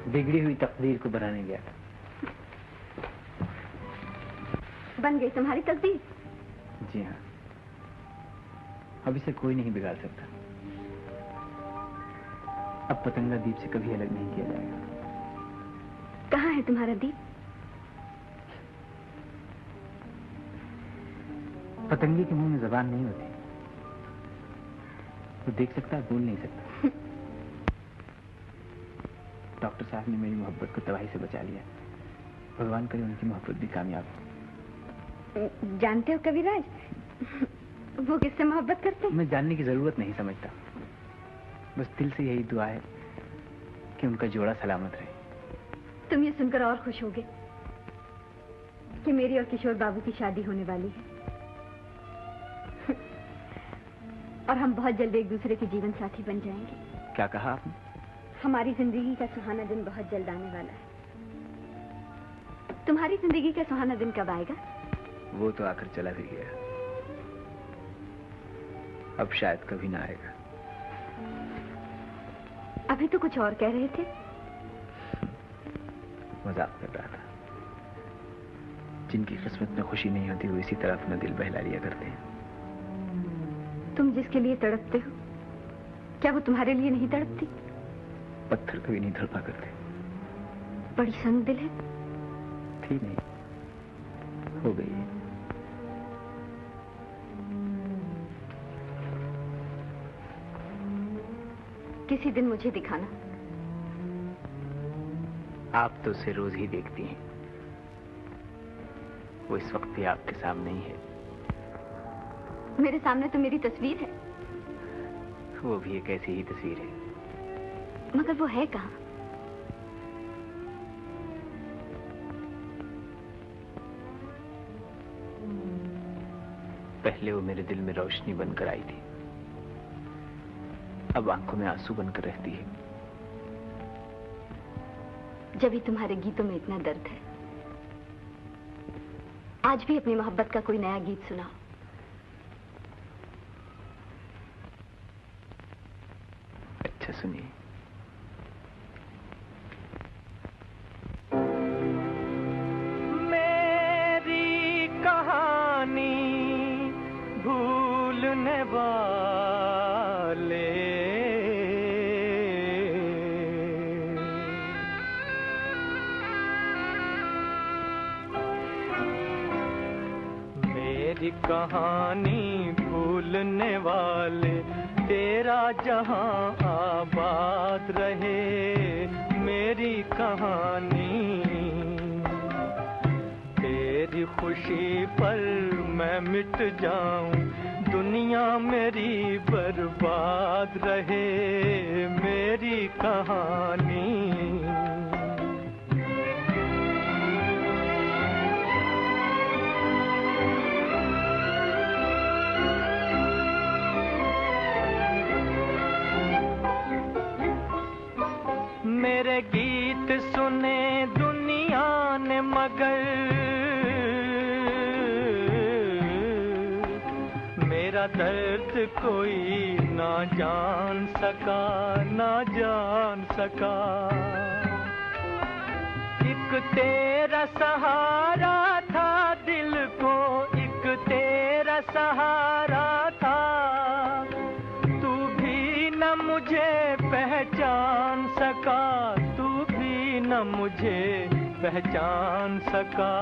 D: बिगड़ी हुई तकदीर को बनाने गया था।
C: बन गई तुम्हारी तकदीर?
D: जी हाँ, अब इसे कोई नहीं बिगाड़ सकता। अब पतंगा दीप से कभी अलग नहीं किया जाएगा।
C: कहाँ है तुम्हारा दीप?
D: पतंगे के मुंह में जबान नहीं होती, वो देख सकता है, बोल नहीं सकता। डॉक्टर साहब ने मेरी मोहब्बत को तबाही से बचा लिया। भगवान करे उनकी मोहब्बत भी कामयाब हो।
C: जानते हो कविराज, वो किससे मोहब्बत करते हैं?
D: मैं जानने की जरूरत नहीं समझता, बस दिल से यही दुआ है कि उनका जोड़ा सलामत रहे।
C: तुम ये सुनकर और खुश होगे कि मेरी और किशोर बाबू की शादी होने वाली है और हम बहुत जल्द एक दूसरे के जीवन साथी बन जाएंगे।
D: क्या कहा आपने?
C: हमारी जिंदगी का सुहाना दिन बहुत जल्द आने वाला है। तुम्हारी जिंदगी का सुहाना दिन कब आएगा?
D: वो तो आकर चला भी गया, अब शायद कभी ना आएगा।
C: अभी तो कुछ और कह रहे थे।
D: मजाक कर रहा था। जिनकी किस्मत में खुशी नहीं होती वो इसी तरह अपना दिल बहला लिया करते हैं।
C: तुम जिसके लिए तड़पते हो, क्या वो तुम्हारे लिए नहीं तड़पती?
D: पत्थर कभी नहीं तड़पा करते।
C: बड़ी संग दिल है।
D: थी नहीं, हो गई है।
C: किसी दिन मुझे दिखाना।
D: आप तो उसे रोज ही देखती हैं, वो इस वक्त भी आपके सामने ही है।
C: मेरे सामने तो मेरी तस्वीर है।
D: वो भी एक ऐसी ही तस्वीर है।
C: मगर वो है कहाँ?
D: पहले वो मेरे दिल में रोशनी बनकर आई थी, अब आंखों में आंसू बनकर रहती है।
C: जब भी तुम्हारे गीतों में इतना दर्द है, आज भी अपनी मोहब्बत का कोई नया गीत सुनाओ।
D: अच्छा सुनिए।
K: मेरी कहानी भूलने वाले मेरी कहानी भूलने वाले, तेरा जहां आबाद रहे। मेरी कहानी तेरी खुशी पर मैं मिट जाऊं, दुनिया मेरी बर्बाद रहे। मेरी कहानी मेरे गीत सुने दुनिया ने मगर मेरा दर्द कोई ना जान सका, ना जान सका। एक तेरा सहारा था दिल को, एक तेरा सहारा था। तू भी न मुझे पहचान सका, तू भी न मुझे पहचान सका।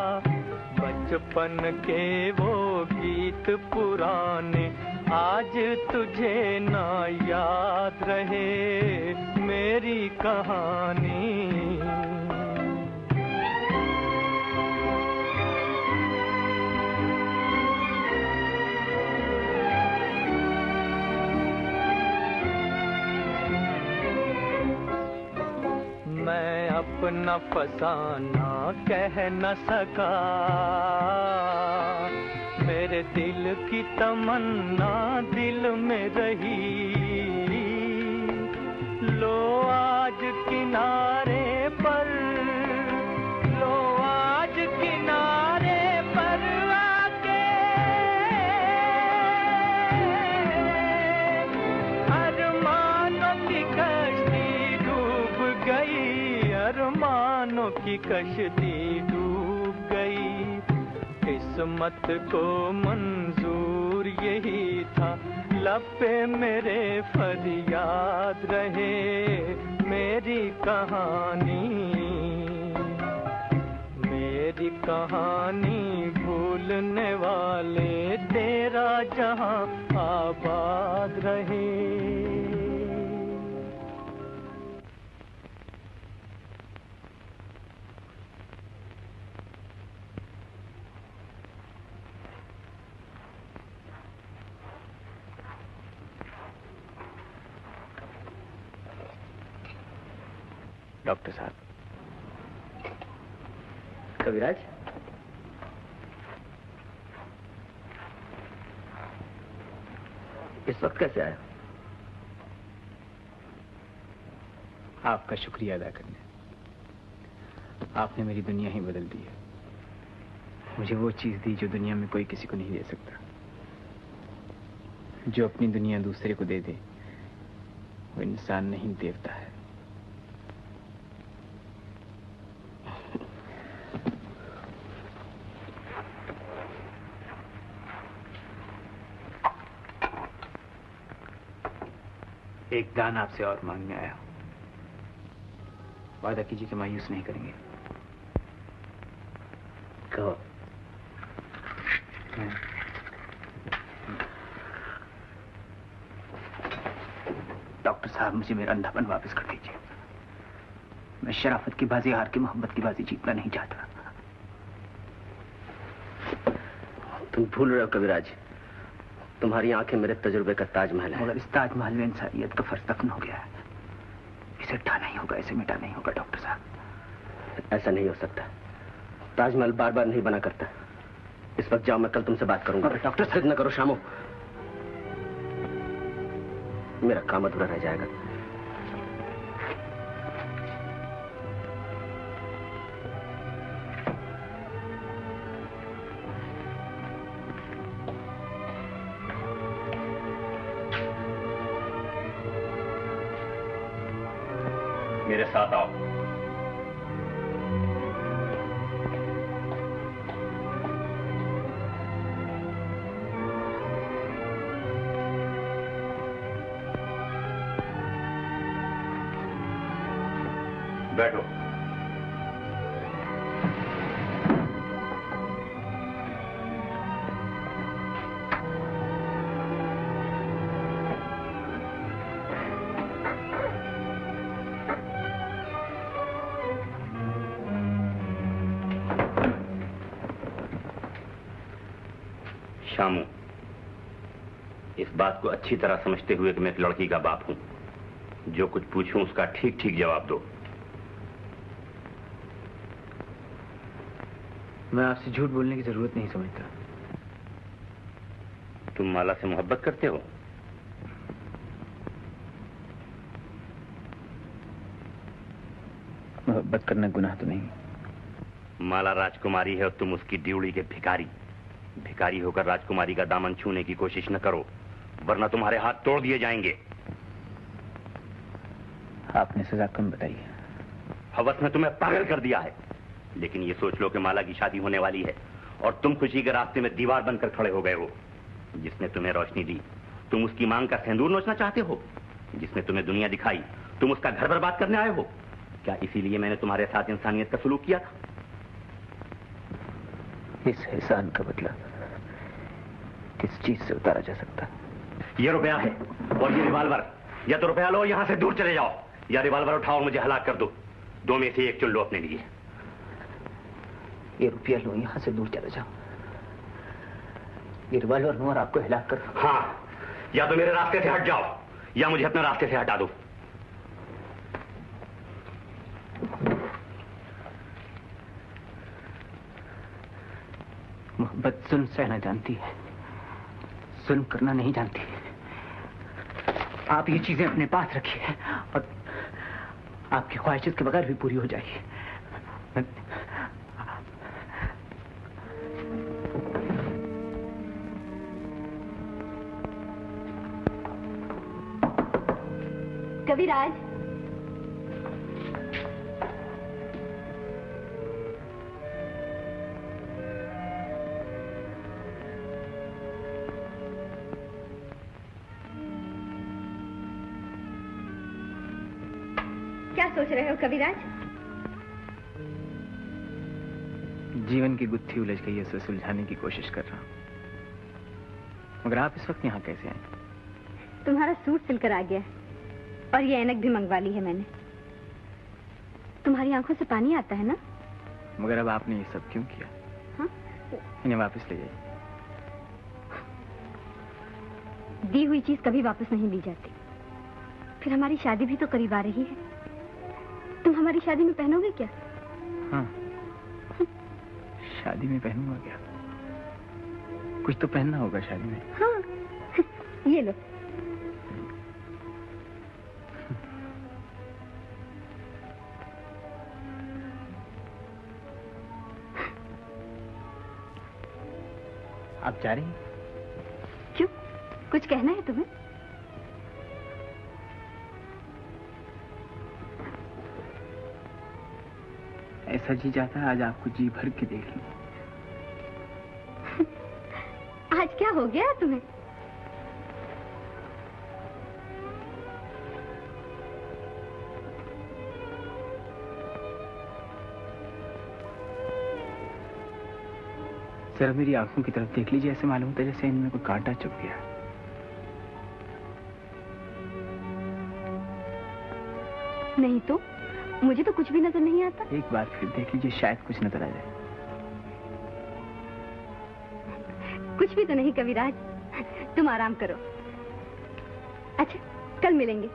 K: बचपन के वो गीत पुराने आज तुझे ना याद रहे। मेरी कहानी अपना फसाना कह न सका। मेरे दिल की तमन्ना दिल में रही, लो आज किनारे पर, लो आज किनारे पर आके अरमानों की कश्ती डूब गई, अरमानों की कश्ती डूब गई। किस्मत को मंजूर यही था, लब पे मेरे फरियाद रहे मेरी कहानी, मेरी कहानी भूलने वाले तेरा जहां आबाद रहे।
D: डॉक्टर साहब।
I: कविराज, इस वक्त कैसे आया?
D: आपका शुक्रिया अदा करने। आपने मेरी दुनिया ही बदल दी है। मुझे वो चीज दी जो दुनिया में कोई किसी को नहीं दे सकता। जो अपनी दुनिया दूसरे को दे दे वो इंसान नहीं देवता है। एक दान आपसे और मांगने आया हूं। वादा कीजिए कि मायूस नहीं करेंगे।
I: कहो।
D: डॉक्टर साहब, मुझे मेरा अंधापन वापस कर दीजिए। मैं शराफत की बाजी हार के मोहब्बत की बाजी जीतना नहीं चाहता।
I: तुम भूल रहे हो कविराज, तुम्हारी आंखें मेरे तजुर्बे का ताजमहल है।
D: मगर इस ताजमहल में इंसानियत का फर्श दफन हो गया है। इसे ढा नहीं होगा, इसे मिटा नहीं होगा डॉक्टर साहब।
I: ऐसा नहीं हो सकता। ताजमहल बार बार नहीं बना करता। इस वक्त जाओ, मैं कल तुमसे बात करूंगा।
D: डॉक्टर
I: साहब न करो शामो, मेरा काम अधूरा रह जाएगा।
F: मेरे साथ आओ। बैठो। शामू, इस बात को अच्छी तरह समझते हुए कि मैं एक लड़की का बाप हूं, जो कुछ पूछूं उसका ठीक ठीक जवाब दो।
D: मैं आपसे झूठ बोलने की जरूरत नहीं समझता।
F: तुम माला से मोहब्बत करते हो?
D: मोहब्बत करना गुनाह तो नहीं।
F: माला राजकुमारी है और तुम उसकी ड्यूड़ी के भिखारी। भिखारी होकर राजकुमारी का दामन छूने की कोशिश न करो, वरना तुम्हारे हाथ तोड़ दिए जाएंगे।
D: आपने सजा कम बताई है।
F: हवस ने तुम्हें पागल कर दिया है। लेकिन ये सोच लो कि माला की शादी होने वाली है और तुम खुशी के रास्ते में दीवार बनकर खड़े हो गए हो। जिसने तुम्हें रोशनी दी, तुम उसकी मांग का सिंदूर नोचना चाहते हो। जिसने तुम्हें दुनिया दिखाई, तुम उसका घर बर्बाद करने आए हो। क्या इसीलिए मैंने तुम्हारे साथ इंसानियत का सलूक किया था?
D: इस एहसान का बदला किस चीज से उतारा जा सकता?
F: ये रुपया है और ये रिवाल्वर। या तो रुपया लो, यहां से दूर चले जाओ, या रिवाल्वर उठाओ और मुझे हलाक कर दो। दो में से एक चुन लो अपने लिए।
D: ये रुपया लो, यहां से दूर चले जाओ। ये रिवाल्वर लो और आपको हिलाक कर।
F: हाँ, या तो मेरे रास्ते से हट जाओ या मुझे अपने रास्ते से हटा दो।
D: मोहब्बत जुल्म सहना जानती है, जुल्म करना नहीं जानती। आप ये चीजें अपने पास रखिए और आपकी ख्वाहिशत के बगैर भी पूरी हो जाएगी।
C: कविराज, क्या सोच रहे हो कविराज?
D: जीवन की गुत्थी उलझ गई है, उसे सुलझाने की कोशिश कर रहा हूं। मगर आप इस वक्त यहाँ कैसे आए?
C: तुम्हारा सूट सिलकर आ गया है और ये ऐनक भी मंगवा ली है मैंने। तुम्हारी आंखों से पानी आता है ना?
D: मगर अब आपने ये सब क्यों किया?
C: हाँ?
D: इन्हें वापस ले जाइए।
C: दी हुई चीज कभी वापस नहीं ली जाती। फिर हमारी शादी भी तो करीब आ रही है। तुम हमारी शादी में पहनोगे क्या?
D: हाँ, शादी में पहनूंगा क्या? कुछ तो पहनना होगा शादी में।
C: हाँ, ये लो।
D: आप जा रही हैं?
C: क्यों? कुछ कहना है तुम्हें?
D: ऐसा जी चाहता है आज आपको जी भर के देख लूं।
C: आज क्या हो गया तुम्हें?
D: जरा मेरी आंखों की तरफ देख लीजिए, ऐसे मालूम होता है जैसे इनमें कोई कांटा चुभ गया।
C: नहीं तो मुझे तो कुछ भी नजर नहीं आता।
D: एक बार फिर देख लीजिए, शायद कुछ नजर आ जाए।
C: कुछ भी तो नहीं कविराज, तुम आराम करो। अच्छा, कल मिलेंगे।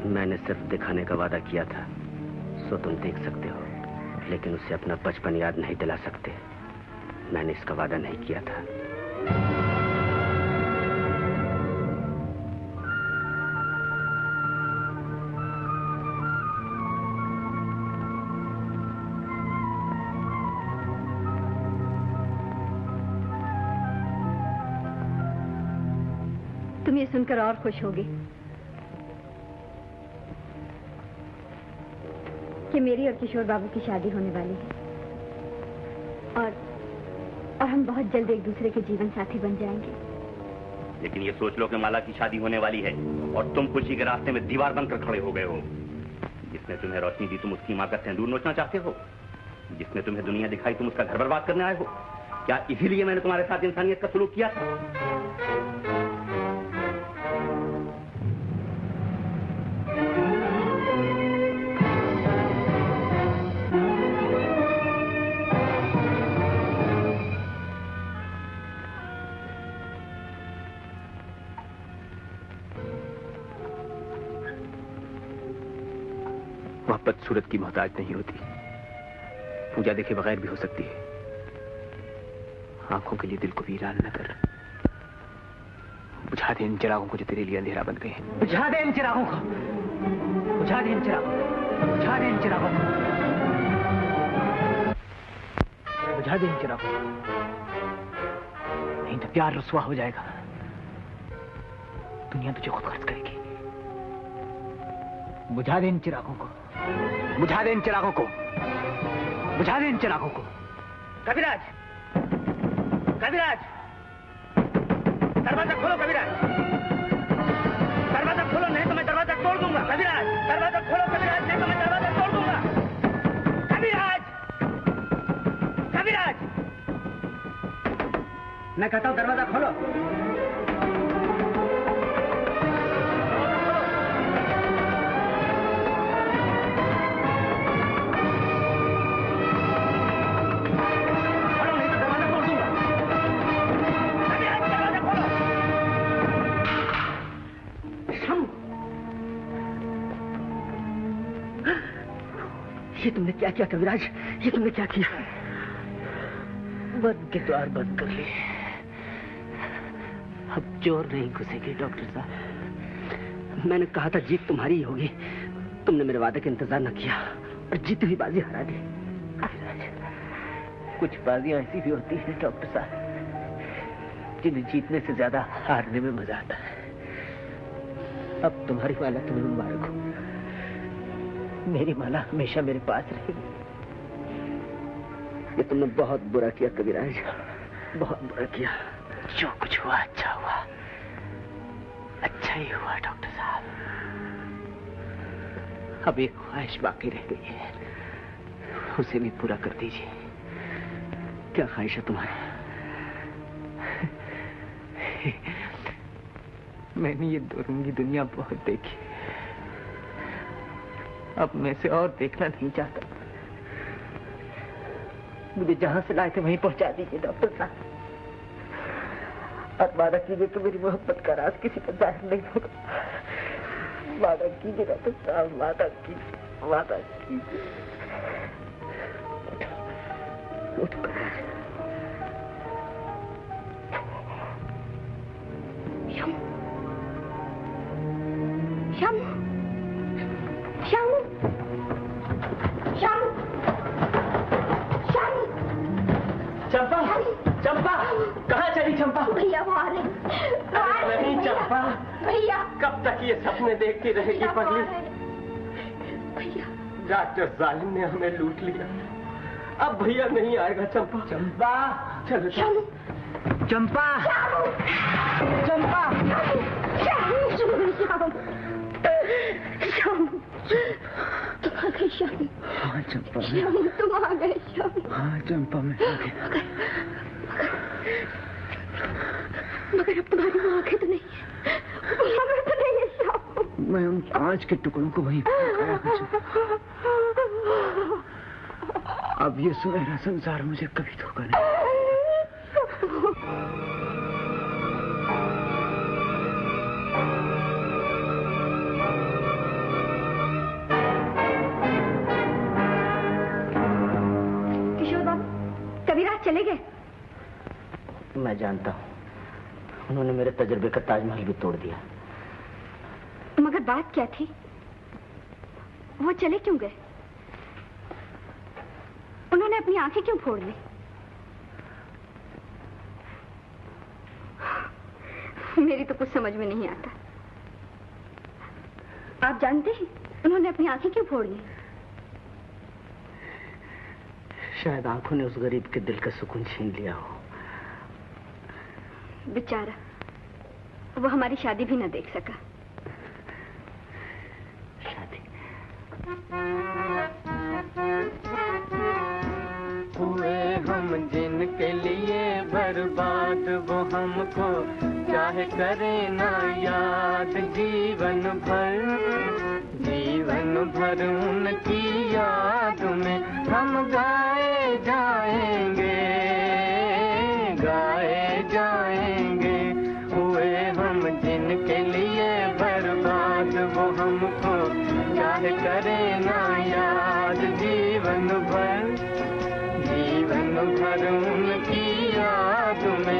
I: मैंने सिर्फ दिखाने का वादा किया था, सो तुम देख सकते हो, लेकिन उसे अपना बचपन याद नहीं दिला सकते। मैंने इसका वादा नहीं किया था।
C: तुम ये सुनकर और खुश होगे कि मेरी और किशोर बाबू की शादी होने वाली है और हम बहुत जल्द एक दूसरे के जीवन साथी बन जाएंगे।
F: लेकिन ये सोच लो कि माला की शादी होने वाली है और तुम खुशी के रास्ते में दीवार बनकर खड़े हो गए हो। जिसने तुम्हें रोशनी दी तुम उसकी मां का सिंदूर नोचना चाहते हो। जिसने तुम्हें दुनिया दिखाई तुम उसका घर बर्बाद करने आए हो। क्या इसीलिए मैंने तुम्हारे साथ इंसानियत का सलूक किया था?
D: मोहब्बत सूरत की मोहताज नहीं होती, पूजा देखे बगैर भी हो सकती है। आंखों के लिए दिल को वीरान न कर, बुझा दे इन चिरागों को जो तेरे लिए अंधेरा बन गए हैं। बुझा दे इन चिरागों को, बुझा दे इन चिरागों को, बुझा दे इन चिरागों को, बुझा दे इन चिरागों को, नहीं तो प्यार रुसवा हो जाएगा। दुनिया तुझे खुद खर्च करेगी। बुझा दे इन चिरागों को, बुझा दे इन चिरागों को, बुझा दे इन चिरागों को।
J: कविराज, कविराज, दरवाजा खोलो कविराज, दरवाजा खोलो नहीं तो मैं दरवाजा तोड़ दूंगा। कविराज, दरवाजा खोलो कविराज, नहीं तो मैं दरवाजा तोड़ दूंगा। कविराज, कविराज, मैं कहता हूँ दरवाजा खोलो। ये तुमने क्या किया कविराज, ये तुमने क्या किया? बंद के द्वार बंद कर लिए, अब चोर नहीं घुसेंगे। डॉक्टर साहब, मैंने कहा था जीत तुम्हारी ही होगी, तुमने मेरे वादे का इंतजार न किया और जीती हुई बाजी हरा दी। कुछ बाजियां ऐसी भी होती हैं डॉक्टर साहब जिन्हें जीतने से ज्यादा हारने में मजा आता है। अब तुम्हारी माला तुम्हें मुबारक हो, मेरी माला हमेशा मेरे पास रहेगी। ये तुमने बहुत बुरा किया कविराज, बहुत बुरा किया। जो कुछ हुआ अच्छा हुआ, अच्छा ही हुआ डॉक्टर साहब। अब एक ख्वाहिश बाकी रह गई है, उसे भी पूरा कर दीजिए। क्या ख्वाहिश है तुम्हारी?
D: मैंने ये दुरंगी दुनिया बहुत देखी, अब मैं इसे और देखना नहीं चाहता।
J: मुझे जहां से लाए थे वहीं पहुंचा दीजिए डॉक्टर साहब, और वादा कीजिए कि मेरी मोहब्बत का राज किसी पर जाहिर नहीं होगा। वादा कीजिए डॉक्टर साहब, वादा कीजिए, वादा कीजिए। उठो
B: श्याम, श्याम, श्याम, श्याम,
K: चंपा, चंपा, कहाँ चली चंपा?
B: भैया वो आ रहे।
K: नहीं चंपा,
B: भैया
K: कब तक ये सपने देखती रहेगी पगली?
B: भैया,
K: डॉक्टर जालिम ने हमें लूट लिया, अब भैया नहीं आएगा। चंपा, चंपा, चलो
B: श्याम,
K: चंपा, चंपा,
B: श्याम, श्याम, तुम आ गए श्याम।
D: हाँ चंपा,
B: श्याम तुम आ गए श्याम।
D: हाँ चंपा मैं आ गया।
B: मगर अब तुम्हारी वो आंखें तो नहीं है, मगर तो नहीं है श्याम।
D: मैं उन कांच के टुकड़ों को वहीं फेंकाया हूँ। अब ये सुनहरा संसार मुझे कभी धोखा नहीं।
C: कविराज चले गए?
J: मैं जानता हूँ, उन्होंने मेरे तजुर्बे का ताजमहल भी तोड़ दिया।
C: मगर बात क्या थी? वो चले क्यों गए? उन्होंने अपनी आंखें क्यों फोड़ ली? मेरी तो कुछ समझ में नहीं आता। आप जानते हैं उन्होंने अपनी आंखें क्यों फोड़ ली?
J: शायद आंखों ने उस गरीब के दिल का सुकून छीन लिया हो।
C: बेचारा, वो हमारी शादी भी न देख सका।
J: शादी?
K: हुए हम जिनके लिए बर्बाद, वो हमको चाहे करे ना याद। जीवन भर उनकी याद में हम गाए जाएंगे, गाए जाएंगे। हुए हम जिनके लिए बर्बाद, वो हमको चाहे करे ना याद। जीवन भर उनकी याद में